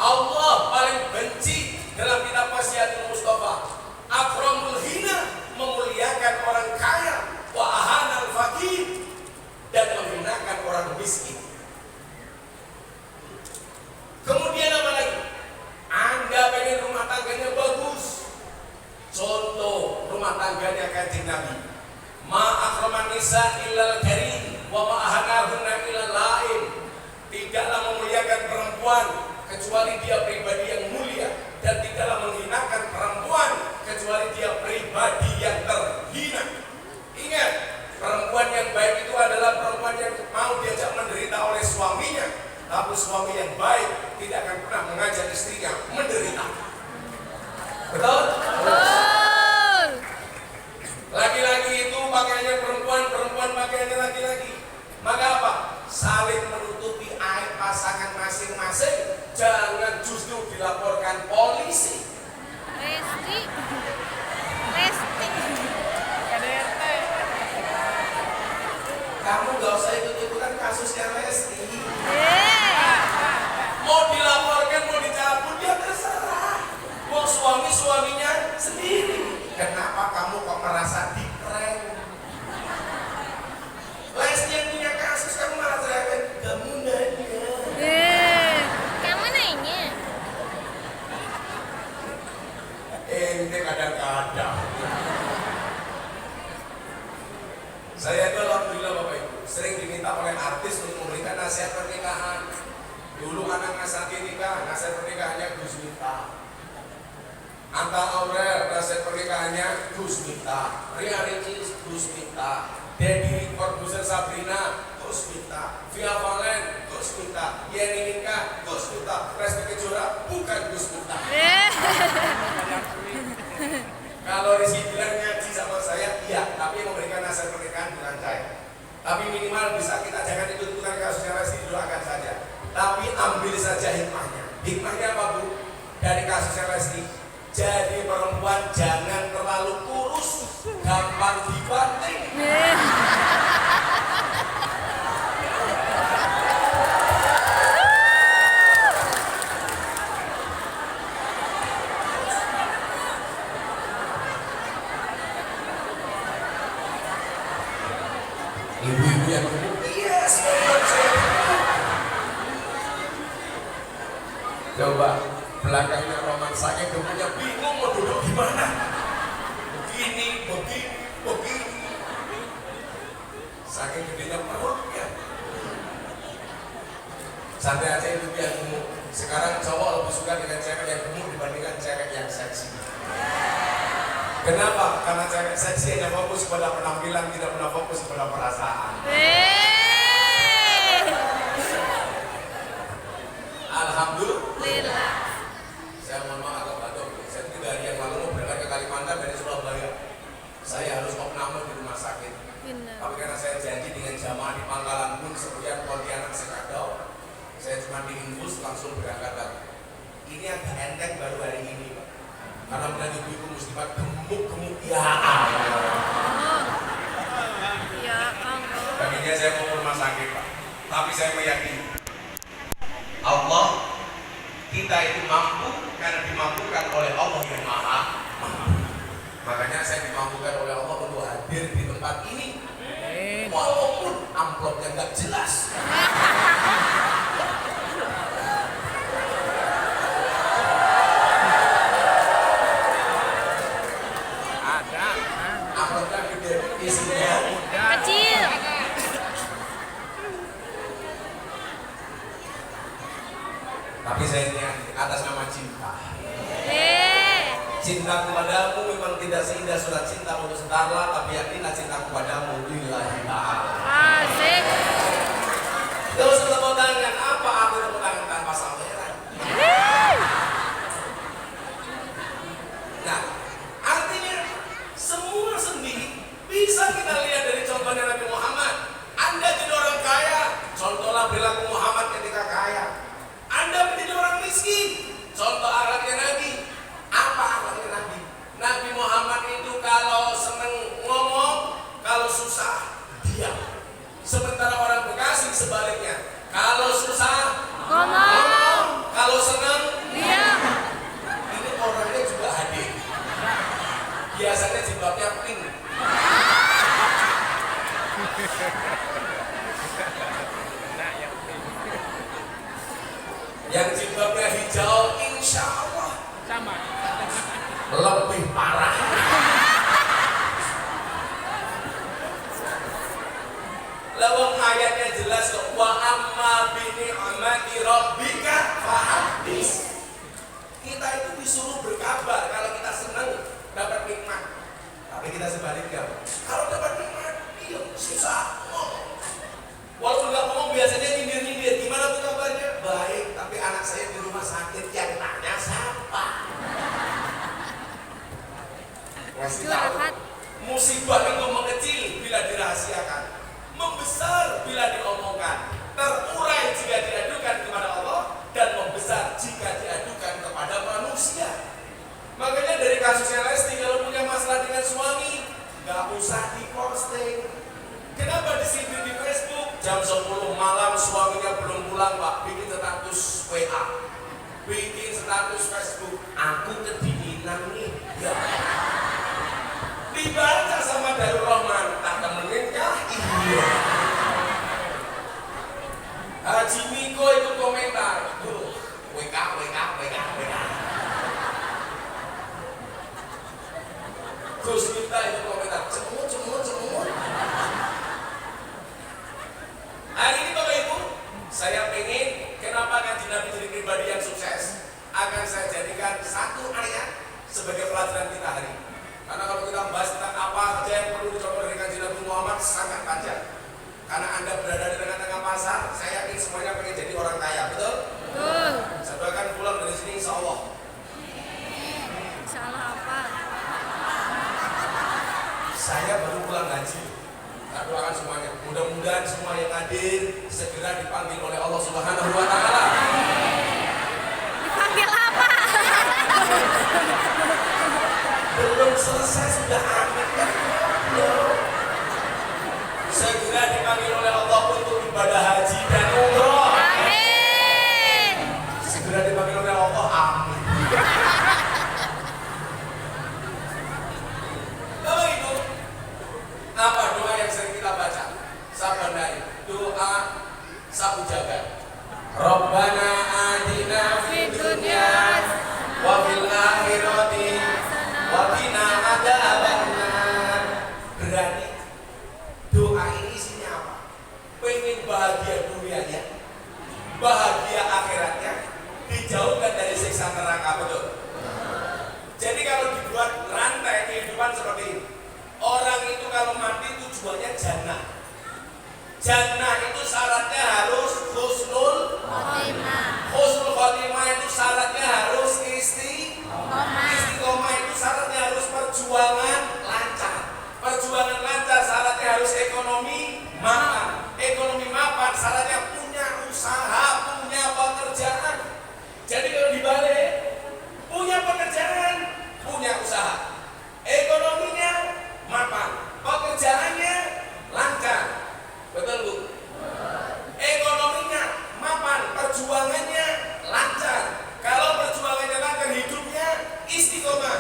Allah paling benci dalam kitab Wasiatul Mustafa, akramul hina, memuliakan orang kaya, wa ahanal fakir, dan menghinakan orang miskin. Kemudian apa lagi? Anda pengen rumah tangganya bagus, contoh rumah tangganya Kanjeng Nabi. Ma akraman nisa illal karim wa ma ahanahunna illal laim. Tidaklah memuliakan perempuan kecuali dia pribadi yang mulia, dan tidaklah menghinakan perempuan kecuali dia pribadi yang terhina. Ingat, perempuan yang baik itu adalah perempuan yang mau diajak menderita oleh suaminya, tapi suami yang baik tidak akan pernah mengajak istrinya menderita. Betul? Betul. Laki-laki itu pakaiannya perempuan, perempuan kamu gak usah ikut-ikutan kasusnya Lesti. Eh. Mau dilaporkan, mau dicabut, ya terserah. Mau suaminya sendiri. Kenapa kamu kok merasa di-prank? Lesti yang punya kasus, kamu malah cerewet. Kamu nanya. Kamu nanya. Ente kadang-kadang. Saya itu alhamdulillah Bapak Ibu sering diminta oleh artis untuk memberikan nasihat pernikahan. Dulu anak nasihat nikah, nasihat pernikahannya Gus Miftah. Anta Aurel, nasihat pernikahannya Gus Miftah. Ria Ricis, Gus Miftah. Dedi Corbuzier Sabrina, Gus Miftah. Via Valen, Gus Miftah. Yeni Nika, Gus Miftah. Resti Kejora, bukan Gus Miftah. Kalau Rizky bilang ngaji sama saya, iya, tapi memberikan nasihat pernikahan bukan saya. Tapi minimal bisa kita jangan ikut-ikutan kasusnya Lesti, doakan saja. Tapi ambil saja hikmahnya. Hikmahnya apa Bu? Dari kasusnya Lesti, jadi perempuan jangan terlalu kurus, gampang dibanting. Ibu-ibu yang gemuk, yes, saya. Coba belakangnya romansanya gemuknya bingung mau duduk di mana. Begini. Saking gedenya perutnya. Santai aja itu yang gemuk. Sekarang cowok lebih suka dengan cewek yang gemuk dibandingkan cewek yang seksi. Kenapa? Karena cewek seksi hanya fokus pada penampilan, tidak pernah fokus pada perasaan. Alhamdulillah. Saya mohon maaf agak batuk. Saya 3 hari yang lalu mau berangkat ke Kalimantan dari Surabaya. Saya harus opname di rumah sakit. Tapi karena saya janji dengan jamaah di Pangkalan Bun, seperti Pontianak Sekadau, saya cuma diinfus langsung berangkat lagi. Ini agak enteng baru hari ini, Pak. Karena bilang ibu-ibu muslimat gemuk-gemuk, ya Allah. Ya Allah. Tadinya saya mau ke rumah sakit, Pak. Tapi saya meyakini Allah, kita itu mampu karena dimampukan oleh Allah yang Maha Mampu. Makanya saya dimampukan oleh Allah untuk hadir di tempat ini, walaupun amplopnya nggak jelas. Amplopnya gede, isinya Kecil. tapi saya niat atas nama cinta. Cinta kepadamu memang tidak seindah surat cinta untuk Starla, tapi yakinlah cinta kepadamu lillahi ta'ala. Asik. Gak usah tepuk tangan, apa aku tepuk tangan tanpa samperan? Nah, artinya semua sendi bisa kita lihat dari contohnya Nabi Muhammad. Anda jadi orang kaya, contohlah perilaku Muhammad ketika kaya. Anda menjadi orang miskin, contoh akhlaknya Nabi. Apa akhlaknya Nabi? Nabi Muhammad itu kalau seneng ngomong, kalau susah diam. Sementara orang Bekasi sebaliknya, kalau susah Ngomong. kalau seneng Diam. ini orangnya juga hadir. Biasanya jilbabnya pink. Yang jilbabnya hijau, insya Allah Sama. lebih parah. Lawang ayatnya jelas kok, wa amma bi ni'mati rabbika fahaddis. Kita itu disuruh berkabar kalau kita senang dapat nikmat. Tapi kita sebaliknya, kalau dapat nikmat, iya susah ngomong. Walaupun nggak ngomong biasanya nyindir-nyindir. Gimana tuh kabarnya? Baik, tapi anak saya di rumah sakit yang tanya siapa? Ngasih tahu. Curhat. Musibah itu mengecil bila dirahasiakan, membesar bila diomongkan, terurai jika diadukan kepada Allah, dan membesar jika diadukan kepada manusia. Makanya dari kasusnya Lesti, kalau punya masalah dengan suami, nggak usah diposting. Kenapa disindir di Facebook? Jam 10 malam suaminya belum pulang, Pak. Bikin status WA, bikin status Facebook. Aku kedinginan nih. Ya. Dibaca sama Darul Rahman. Tak temenin kah? Iya. Haji Miko itu komentar. Duh, WK. Gus Miftah itu komentar. Cemut. Hari ini Bapak Ibu, saya pengen kenapa Kanjeng Nabi jadi pribadi yang sukses, akan saya jadikan satu ayat sebagai pelajaran kita hari ini. Karena kalau kita membahas tentang apa saja yang perlu dicoba dari Kanjeng Nabi Muhammad sangat panjang. Karena Anda berada di tengah-tengah pasar, saya yakin semuanya pengen jadi orang kaya, betul? Betul. Saya akan pulang dari sini insya Allah. Salah apa? Saya baru pulang haji. Saya doakan semuanya. Mudah-mudahan semua yang hadir segera dipanggil oleh Allah Subhanahu wa Ta'ala. Dipanggil apa? Belum selesai sudah amin. Segera dipanggil oleh Allah untuk ibadah haji dan umroh. Amin. Segera dipanggil oleh Allah. Amin. Oh itu apa doa yang sering kita baca? Saban hari doa sapu jagat. Rabbana atina fid dunya wa fil akhirati wa qina adzabannar. Berarti doa ini isinya apa? Pengen bahagia dunianya, bahagia akhiratnya, dijauhkan dari siksa neraka, betul? Jadi kalau dibuat rantai kehidupan seperti ini, orang itu kalau mati tujuannya jannah. Jannah itu syaratnya harus husnul khotimah. Husnul khotimah itu syaratnya harus istiqomah itu syaratnya harus perjuangan lancar. Perjuangan lancar syaratnya harus ekonomi mapan. Ekonomi mapan syaratnya punya usaha, punya pekerjaan. Jadi kalau dibalik, punya pekerjaan, punya usaha, ekonominya mapan, pekerjaannya lancar, betul Bu? Ekonominya mapan, perjuangannya lancar. Kalau perjuangannya lancar, hidupnya istiqomah,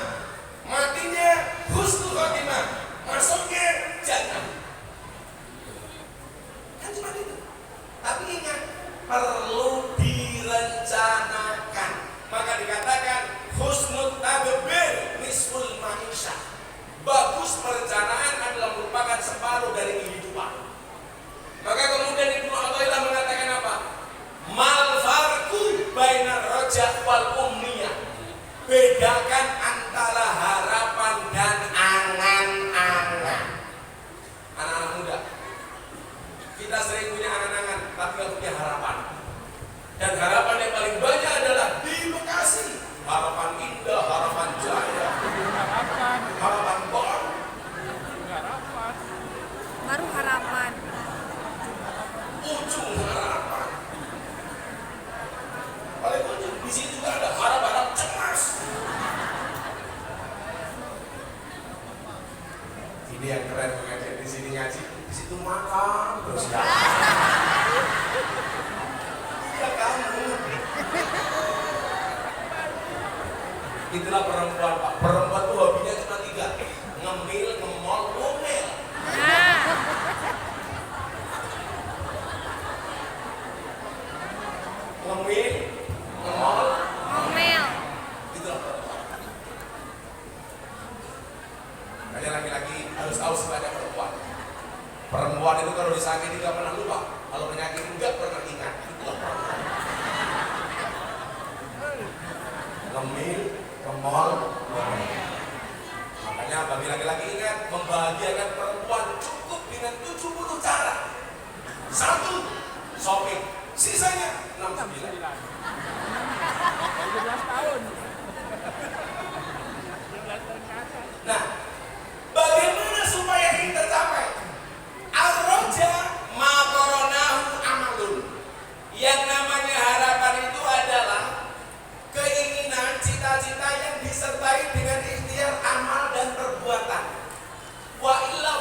matinya husnul khotimah, masuknya jannah. Kan cuma itu. Tapi ingat, perlu direncanakan. Maka dikatakan husnul tadbir nisful ma'isyah. Bagus perencanaan adalah merupakan separuh dari kehidupan. Maka kemudian Ibnu Athaillah mengatakan apa? Mal farqu bainar raja wal umniyah. Bedakan antara harapan dan angan-angan. Anak-anak muda, kita sering punya angan-angan tapi tidak punya harapan. Dan harapan yang paling banyak adalah di Bekasi. Harapan indah, harapan jaya, harapan bon, Baru harapan. ujung harapan. Paling ujung di situ juga ada harap-harap cemas. Ini yang keren mengajar di sini ngaji, di situ makan terus ya. Iya kamu. Itulah perempuan Pak. Perempuan tuh hobinya cuma 3: ngemil, ngemol, ngomel. Nah, Ngemil, ngemol, ngomel. itulah perempuan. Makanya laki-laki harus tahu sebanyak perempuan. Perempuan itu kalau disakiti tidak pernah lupa, kalau menyakiti enggak pernah ingat. Itulah perempuan. Ngemil, ngemol, ngomel. Makanya bagi laki-laki ingat, membahagiakan perempuan cukup dengan 70 cara. 1, shopping. Sisanya 69. 17 tahun. Nah, bagaimana supaya ini tercapai? Ar-roja ma-qoronahu amalun. Yang namanya harapan itu adalah keinginan, cita-cita yang disertai dengan ikhtiar amal dan perbuatan. Wa illa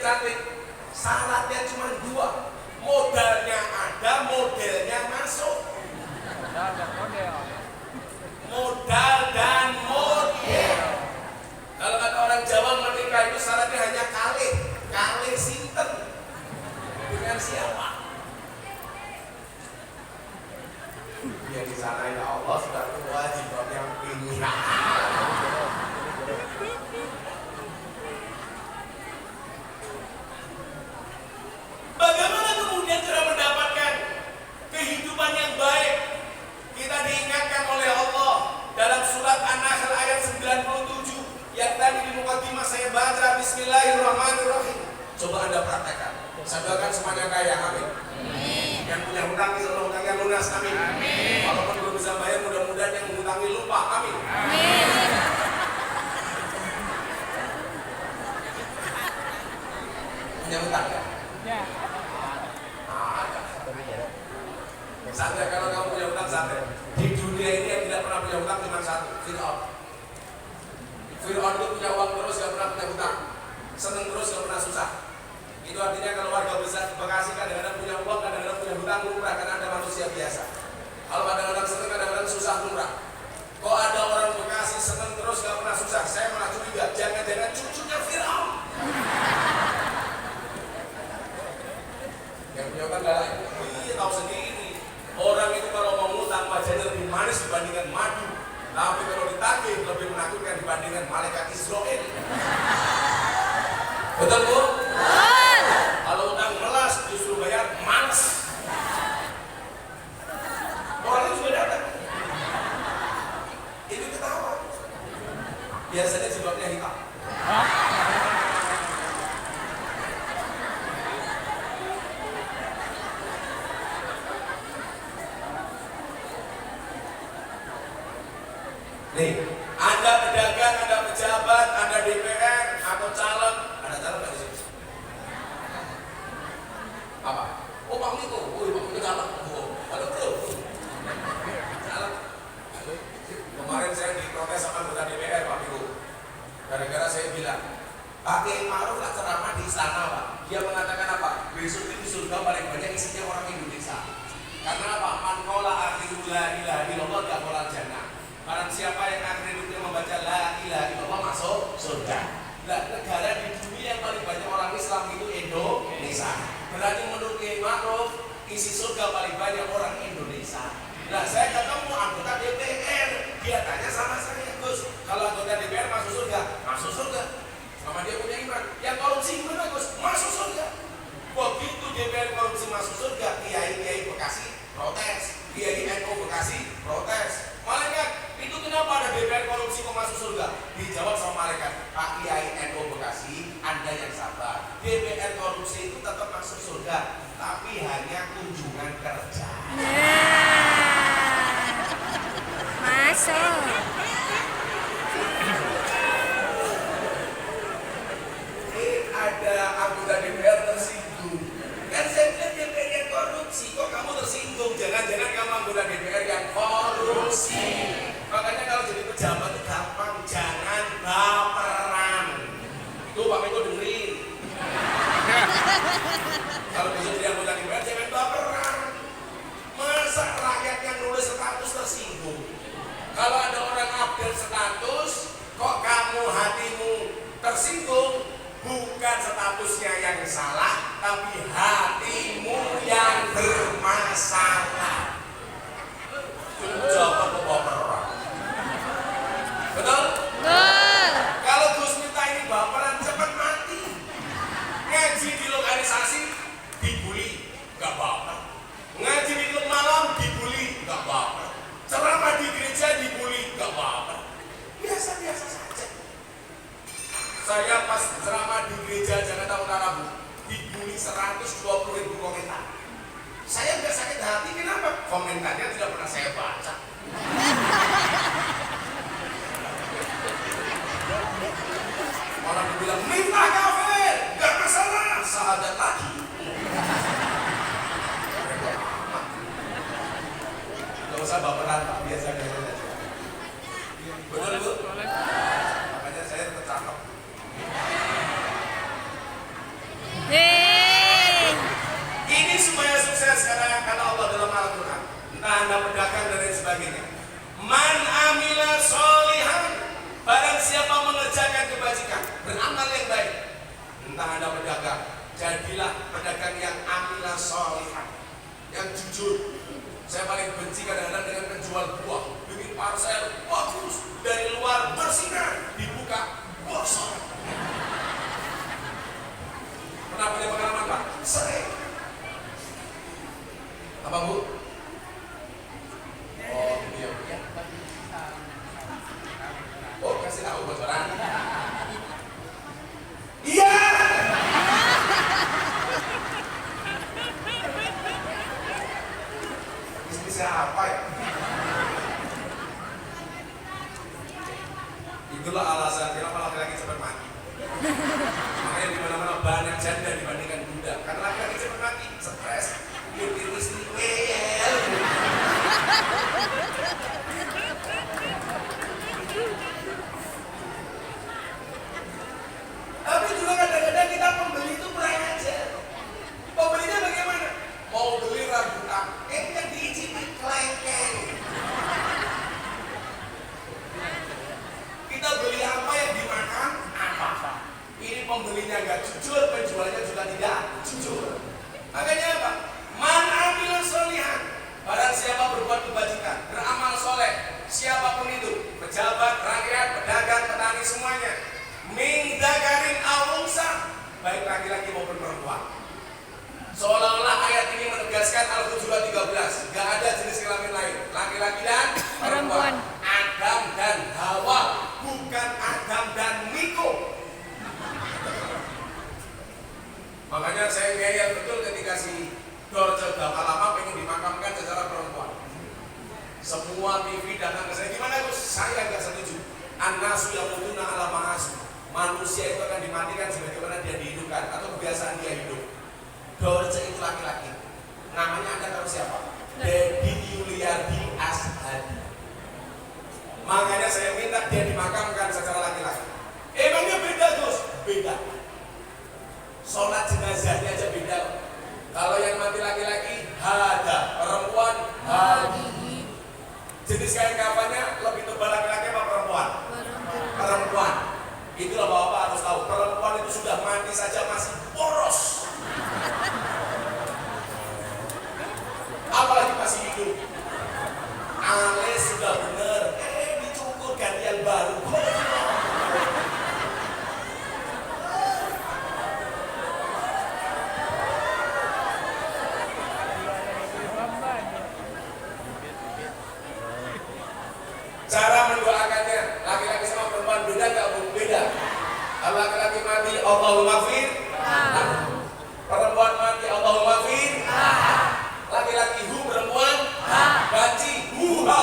cantik. Syaratnya cuma dua. Modalnya ada, modelnya masuk. Modal dan model. Kalau kata orang Jawa, menikah itu syaratnya hanya kalih. Kalih sinten. Dengan siapa? Ya di sana ya Allah sudah kewajiban yang ini. Bagaimana kemudian cara mendapatkan kehidupan yang baik? Kita diingatkan oleh Allah dalam surat An-Nahl ayat 97 yang tadi di mukadimah saya baca. Bismillahirrahmanirrahim. Coba Anda praktekkan. Saya doakan semuanya kaya, amin. Yang punya hutang seluruh hutangnya lunas, amin. Walaupun belum bisa bayar, mudah-mudahan yang menghutangi lupa, amin. Punya hutang ya? Santai kalau kamu punya hutang, santai. Di dunia ini yang tidak pernah punya hutang cuma satu, Fir'aun. Fir'aun itu punya uang terus, gak pernah punya hutang. Seneng terus, gak pernah susah. Itu artinya kalau warga besar Bekasi kadang-kadang punya uang, kadang-kadang punya hutang, lumrah karena ada manusia biasa. Kalau kadang-kadang seneng, kadang-kadang susah, lumrah. Kok ada orang Bekasi seneng terus, gak pernah susah? Saya malah curiga, jangan-jangan cucunya Fir'aun. Yang punya hutang gak lain. Iya, tahu sendiri. Orang itu kalau mau ngutang wajahnya lebih manis dibandingkan madu, tapi kalau ditagih lebih menakutkan dibandingkan malaikat Israel. Betul Bu? Betul. Kalau utang melas disuruh bayar malas. Orangnya juga datang. Itu ketawa. Biasanya jilbabnya hitam. Nih, Anda pedagang, Anda pejabat, Anda DPR atau caleg, ada caleg nggak di sini? Apa? Oh Pak Miko, Pak Miko caleg. Oh, ada bro. Caleg. Kemarin saya diprotes sama anggota DPR Pak Miko. Gara-gara saya bilang, Pak Kiai Ma'ruf lah ceramah di istana Pak. Dia mengatakan apa? Besok itu surga paling banyak isinya orang Indonesia. Karena apa? Man qala akhiru la ilaha illallah dakhala jannah. Barang siapa yang akhir hidupnya membaca la ilaha illallah masuk surga. Nah, negara di dunia yang paling banyak orang Islam itu Indonesia. Berarti menurut Kiai Ma'ruf isi surga paling banyak orang Indonesia. Nah, saya ketemu anggota DPR, dia tanya sama saya, Gus, kalau anggota DPR masuk surga, masuk surga. Sama dia punya iman. Yang korupsi gimana Gus? Masuk surga. Begitu DPR korupsi masuk surga, kiai Bekasi protes, kiai NU Bekasi protes. Malaikat, itu kenapa ada DPR korupsi kok masuk surga? Dijawab sama malaikat, Pak Kiai NU Bekasi, Anda yang sabar. DPR korupsi itu tetap masuk surga, tapi hanya kunjungan kerja. Masuk. Ada anggota DPR tersinggung. Kan saya bilang DPR yang korupsi, kok kamu tersinggung? Jangan-jangan kamu anggota DPR yang korupsi. Makanya kalau jadi pejabat itu gampang, jangan baperan. Itu Pak Miko dengerin. Kalau bisa jadi anggota DPR jangan baperan. Masa rakyat yang nulis status tersinggung? Kalau ada orang update status, kok kamu hatimu tersinggung? Bukan statusnya yang salah, tapi hatimu yang bermasalah. Jawaban baperan. Betul? Betul. Kalau Gus Miftah ini baperan cepat mati. Ngaji di lokalisasi dibully, nggak baper. Ngaji di klub malam dibully, nggak baper. Ceramah di gereja dibully, nggak baper. Biasa-biasa saja. Saya pas ceramah di gereja Jakarta Utara Bu, dibully 120.000 komentar. Saya nggak sakit hati, kenapa? Komentarnya tidak pernah saya baca. Orang bilang, Miftah kafir, nggak masalah, sahadat lagi. Gak usah baperan Pak, biasa-biasa aja. Betul Bu? Makanya saya tercakap. sebagainya. Man amila sholihan, barang siapa mengerjakan kebajikan, beramal yang baik. Entah Anda pedagang, jadilah pedagang yang amila sholihan, yang jujur. Saya paling benci kadang-kadang dengan penjual buah, bikin parsel bagus, dari luar bersinar, dibuka gosong. Pernah punya pengalaman Pak? Sering. Apa Bu? Oh iya. Oh kasih tahu bocoran. Iya. Bisnis siapa ya? Itulah alasan kenapa laki-laki cepat mati. Makanya di mana-mana banyak janda dibandingkan budak. Karena laki-laki cepat mati, stres, nyupir istri, ngeyel. Tapi juga kadang-kadang kita pembeli itu kurang ajar. Pembelinya bagaimana? Mau beli rambutan, yang diicipi kelengkeng. Kita beli apa yang dimakan? Apa? Ini pembelinya nggak jujur, penjualnya juga tidak jujur. Makanya apa? Man amila sholihan, barang siapa berbuat kebajikan, beramal soleh, siapapun itu, pejabat, rakyat, pedagang, petani semuanya, min dzakarin aw unsa, baik laki-laki maupun perempuan. Seolah-olah ayat ini menegaskan Al-Hujurat 13, gak ada jenis kelamin lain, laki-laki dan perempuan. Adam dan Hawa, bukan Adam dan Niko. Makanya saya ngeyel betul ketika si Dorce Damalama pengen dimakamkan secara perempuan. Semua TV datang ke saya, gimana Gus? Saya nggak setuju. An-nasu yamutuna ala ma'asu. Manusia itu akan dimatikan sebagaimana dia dihidupkan atau kebiasaan dia hidup. Dorce itu laki-laki. Namanya Anda tahu siapa? Dedi Yuliardi Ashadi. Makanya saya minta dia dimakamkan secara laki-laki. Emangnya beda Gus? Beda. Sholat jenazahnya aja beda. Kalau yang mati laki-laki, hada. Perempuan, hadi. Jenis kain kafannya lebih tebal laki-laki apa perempuan? Perempuan. Itulah bapak harus tahu. Perempuan itu sudah mati saja masih poros. Apalagi masih hidup. Alis sudah bener. Dicukur gantian baru. Cara mendoakannya, laki-laki sama perempuan beda nggak Bu? Beda. Kalau laki-laki mati, Allahumma fir. Perempuan mati, Allahumma fir. Laki-laki hu, perempuan banci huha.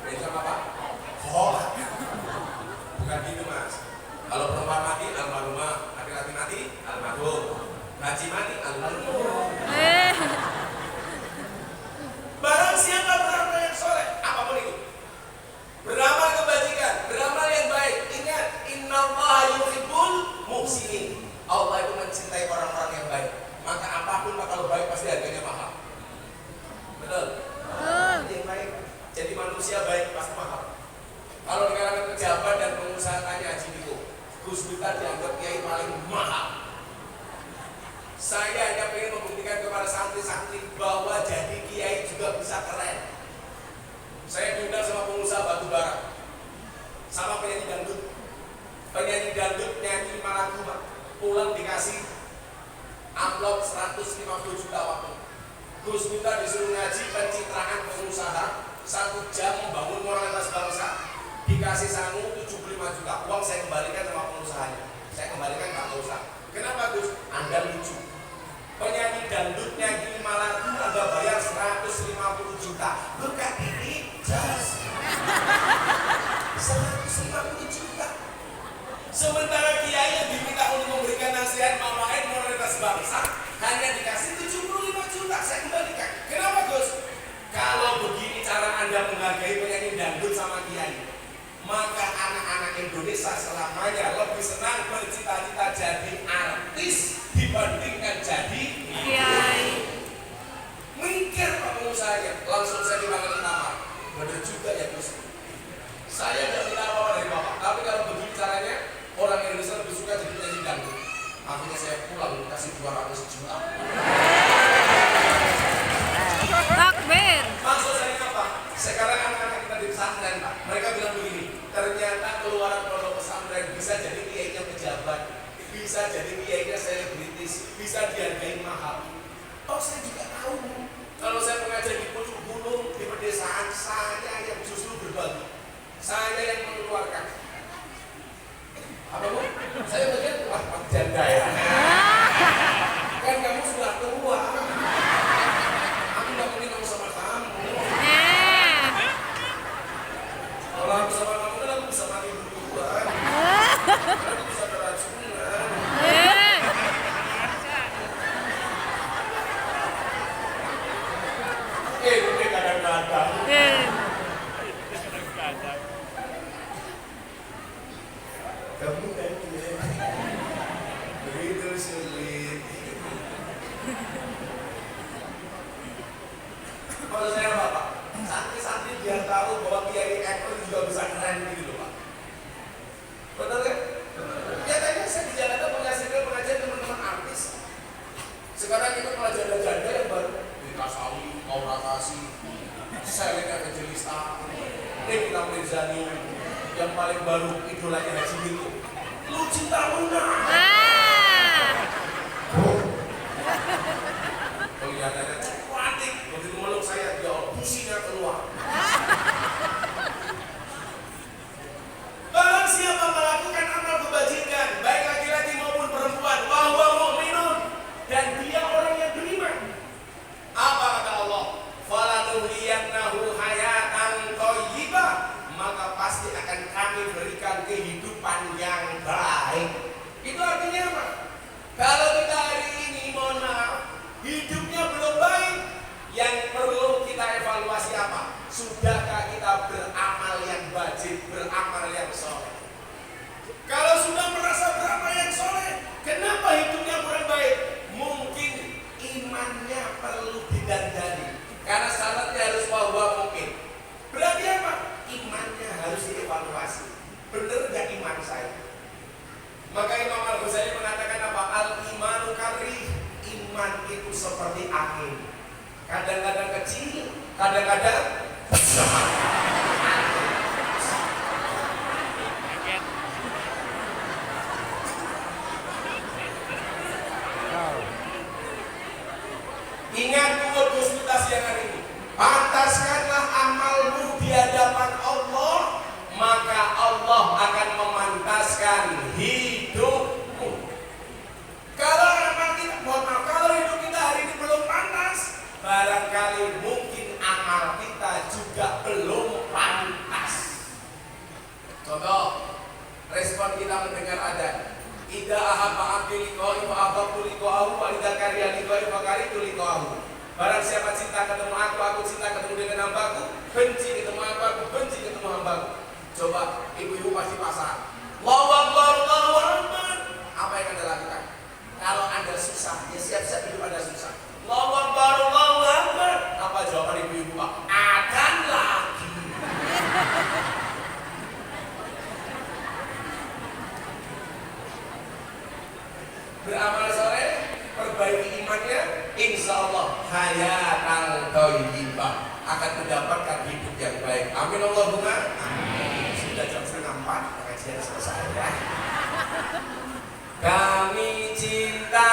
Ini sama Pak? Hola. Bukan gitu Mas. Kalau perempuan mati, almarhumah. Laki-laki mati, almarhum. Haji mati, almarhum. Barang siapa beramal yang soleh, apapun itu, beramal kebajikan, beramal yang baik, ingat, innallaha yuhibbul muhsinin. Allah itu mencintai orang-orang yang baik. Maka apapun kalau baik pasti harganya mahal. Betul? Yang baik, jadi manusia baik pasti mahal. Kalau di kalangan pejabat dan pengusaha tanya Haji Diko, Gus Miftah dianggap kiai paling mahal. Saya hanya ingin membuktikan kepada santri-santri bahwa jadi kiai juga bisa keren. Saya diundang sama pengusaha batu bara, sama penyanyi dangdut. Penyanyi dangdut nyanyi 5 lagu, Pak. Pulang dikasih amplop 150 juta waktu. Gus Miftah disuruh ngaji pencitraan pengusaha 1 jam membangun moralitas bangsa. Dikasih sangu 75 juta. Uang saya kembalikan sama pengusahanya. Saya kembalikan Pak Musa. Kenapa Gus? Anda lucu. Penyanyi dangdut nyanyi 5 lagu Anda bayar 150 juta. Bukan ini jas 150 juta. Sementara kiai yang diminta untuk memberikan nasihat memakai moralitas bangsa hanya dikasih 75 juta. Saya kembalikan. Kenapa Gus? Kalau begini cara Anda menghargai penyanyi dangdut sama kiai, maka anak-anak Indonesia selamanya lebih senang bercita-cita jadi artis. artis dibandingkan jadi Kiai. mikir Pak pengusahanya. Langsung saya dipanggil nama. Benar juga ya Gus. Saya tidak minta apa-apa dari Bapak, tapi kalau begini caranya orang Indonesia lebih suka jadi penyanyi dangdut. Akhirnya saya pulang kasih 200 juta. Takbir. Maksud saya apa? Sekarang anak-anak kita di pesantren Pak, mereka bilang begini, ternyata keluaran pondok pesantren bisa jadi kiainya pejabat, bisa jadi kiainya selebritis, bisa dihargai mahal. Oh saya juga tahu, kalau saya mengajar di pucuk gunung, di pedesaan, saya yang justru berbagi, saya yang mengeluarkan. Apa Bu? Saya bagian wah janda ya. Kan kamu sudah tua. Aku nggak mungkin ngomong sama kamu. Kalau aku sama kamu kan aku bisa mati duluan. Aku bisa keracunan. Udah kadang-kadang. Kamu kan begitu sulit. Maksud saya apa Pak? Santri-santri biar tahu bahwa kiai ekor juga bisa keren gitu loh Pak. Betul kan? Ya tadi saya di Jakarta mengajar teman-teman artis. Sekarang itu malah janda-janda yang baru Dikasawi, Maura Kasih, Selek Evangelista, Nikita Mirzani, yang paling baru idolanya Haji Miko. Lu cinta Luna. Kelihatannya cantik, begitu meluk saya dia businya keluar. Barang siapa melakukan amal kebajikan, baik laki-laki maupun perempuan, bahwa mukminun, dan dia orang yang beriman. Apa kata Allah? Falanuhyiyannahu hayatan thayyibah, maka pasti akan kami berikan kehidupan yang baik. Itu artinya apa? Kalau kita hari ini mohon maaf hidupnya belum baik, yang perlu kita evaluasi apa? Sudahkah kita beramal yang wajib, beramal yang soleh? Kalau sudah merasa beramal yang soleh, kenapa hidupnya kurang baik? Mungkin imannya perlu didandani, karena syaratnya harus bahwa mungkin. Berarti apa? Imannya harus dievaluasi. Benar gak iman saya? Maka Imam Al-Ghazali mengatakan apa? Al-imanu karih. Iman itu seperti angin, kadang-kadang kecil, kadang-kadang besar. Ingat Gus kita siang hari ini, pantaskanlah amalmu di hadapan Allah, maka Allah akan memantaskan hidupmu. Kalau amal kita, mohon maaf, kalau hidup kita hari ini belum pantas, barangkali mungkin amal kita juga belum pantas. Contoh, respon kita mendengar ada Ida ahabba abdi liqa'i fa ahabtu liqa'ahu wa ida kariha liqa'i fa karitu liqa'ahu. Barang siapa cinta ketemu aku cinta ketemu dengan hambaku. Benci ketemu aku benci ketemu hambaku. Coba ibu-ibu pasti pasang Allahu Akbar, Allahu Akbar. Apa yang Anda lakukan? Kalau Anda susah, ya siap-siap hidup Anda susah. Allahu Akbar, Allahu Akbar. Apa jawaban ibu-ibu Pak? Akan lagi. Beramal soleh, perbaiki imannya, insya Allah hayatan thayyibah, akan mendapatkan hidup yang baik. Amin Allahumma amin. Sudah jam 3:30, pengajian selesai ya. Kami cinta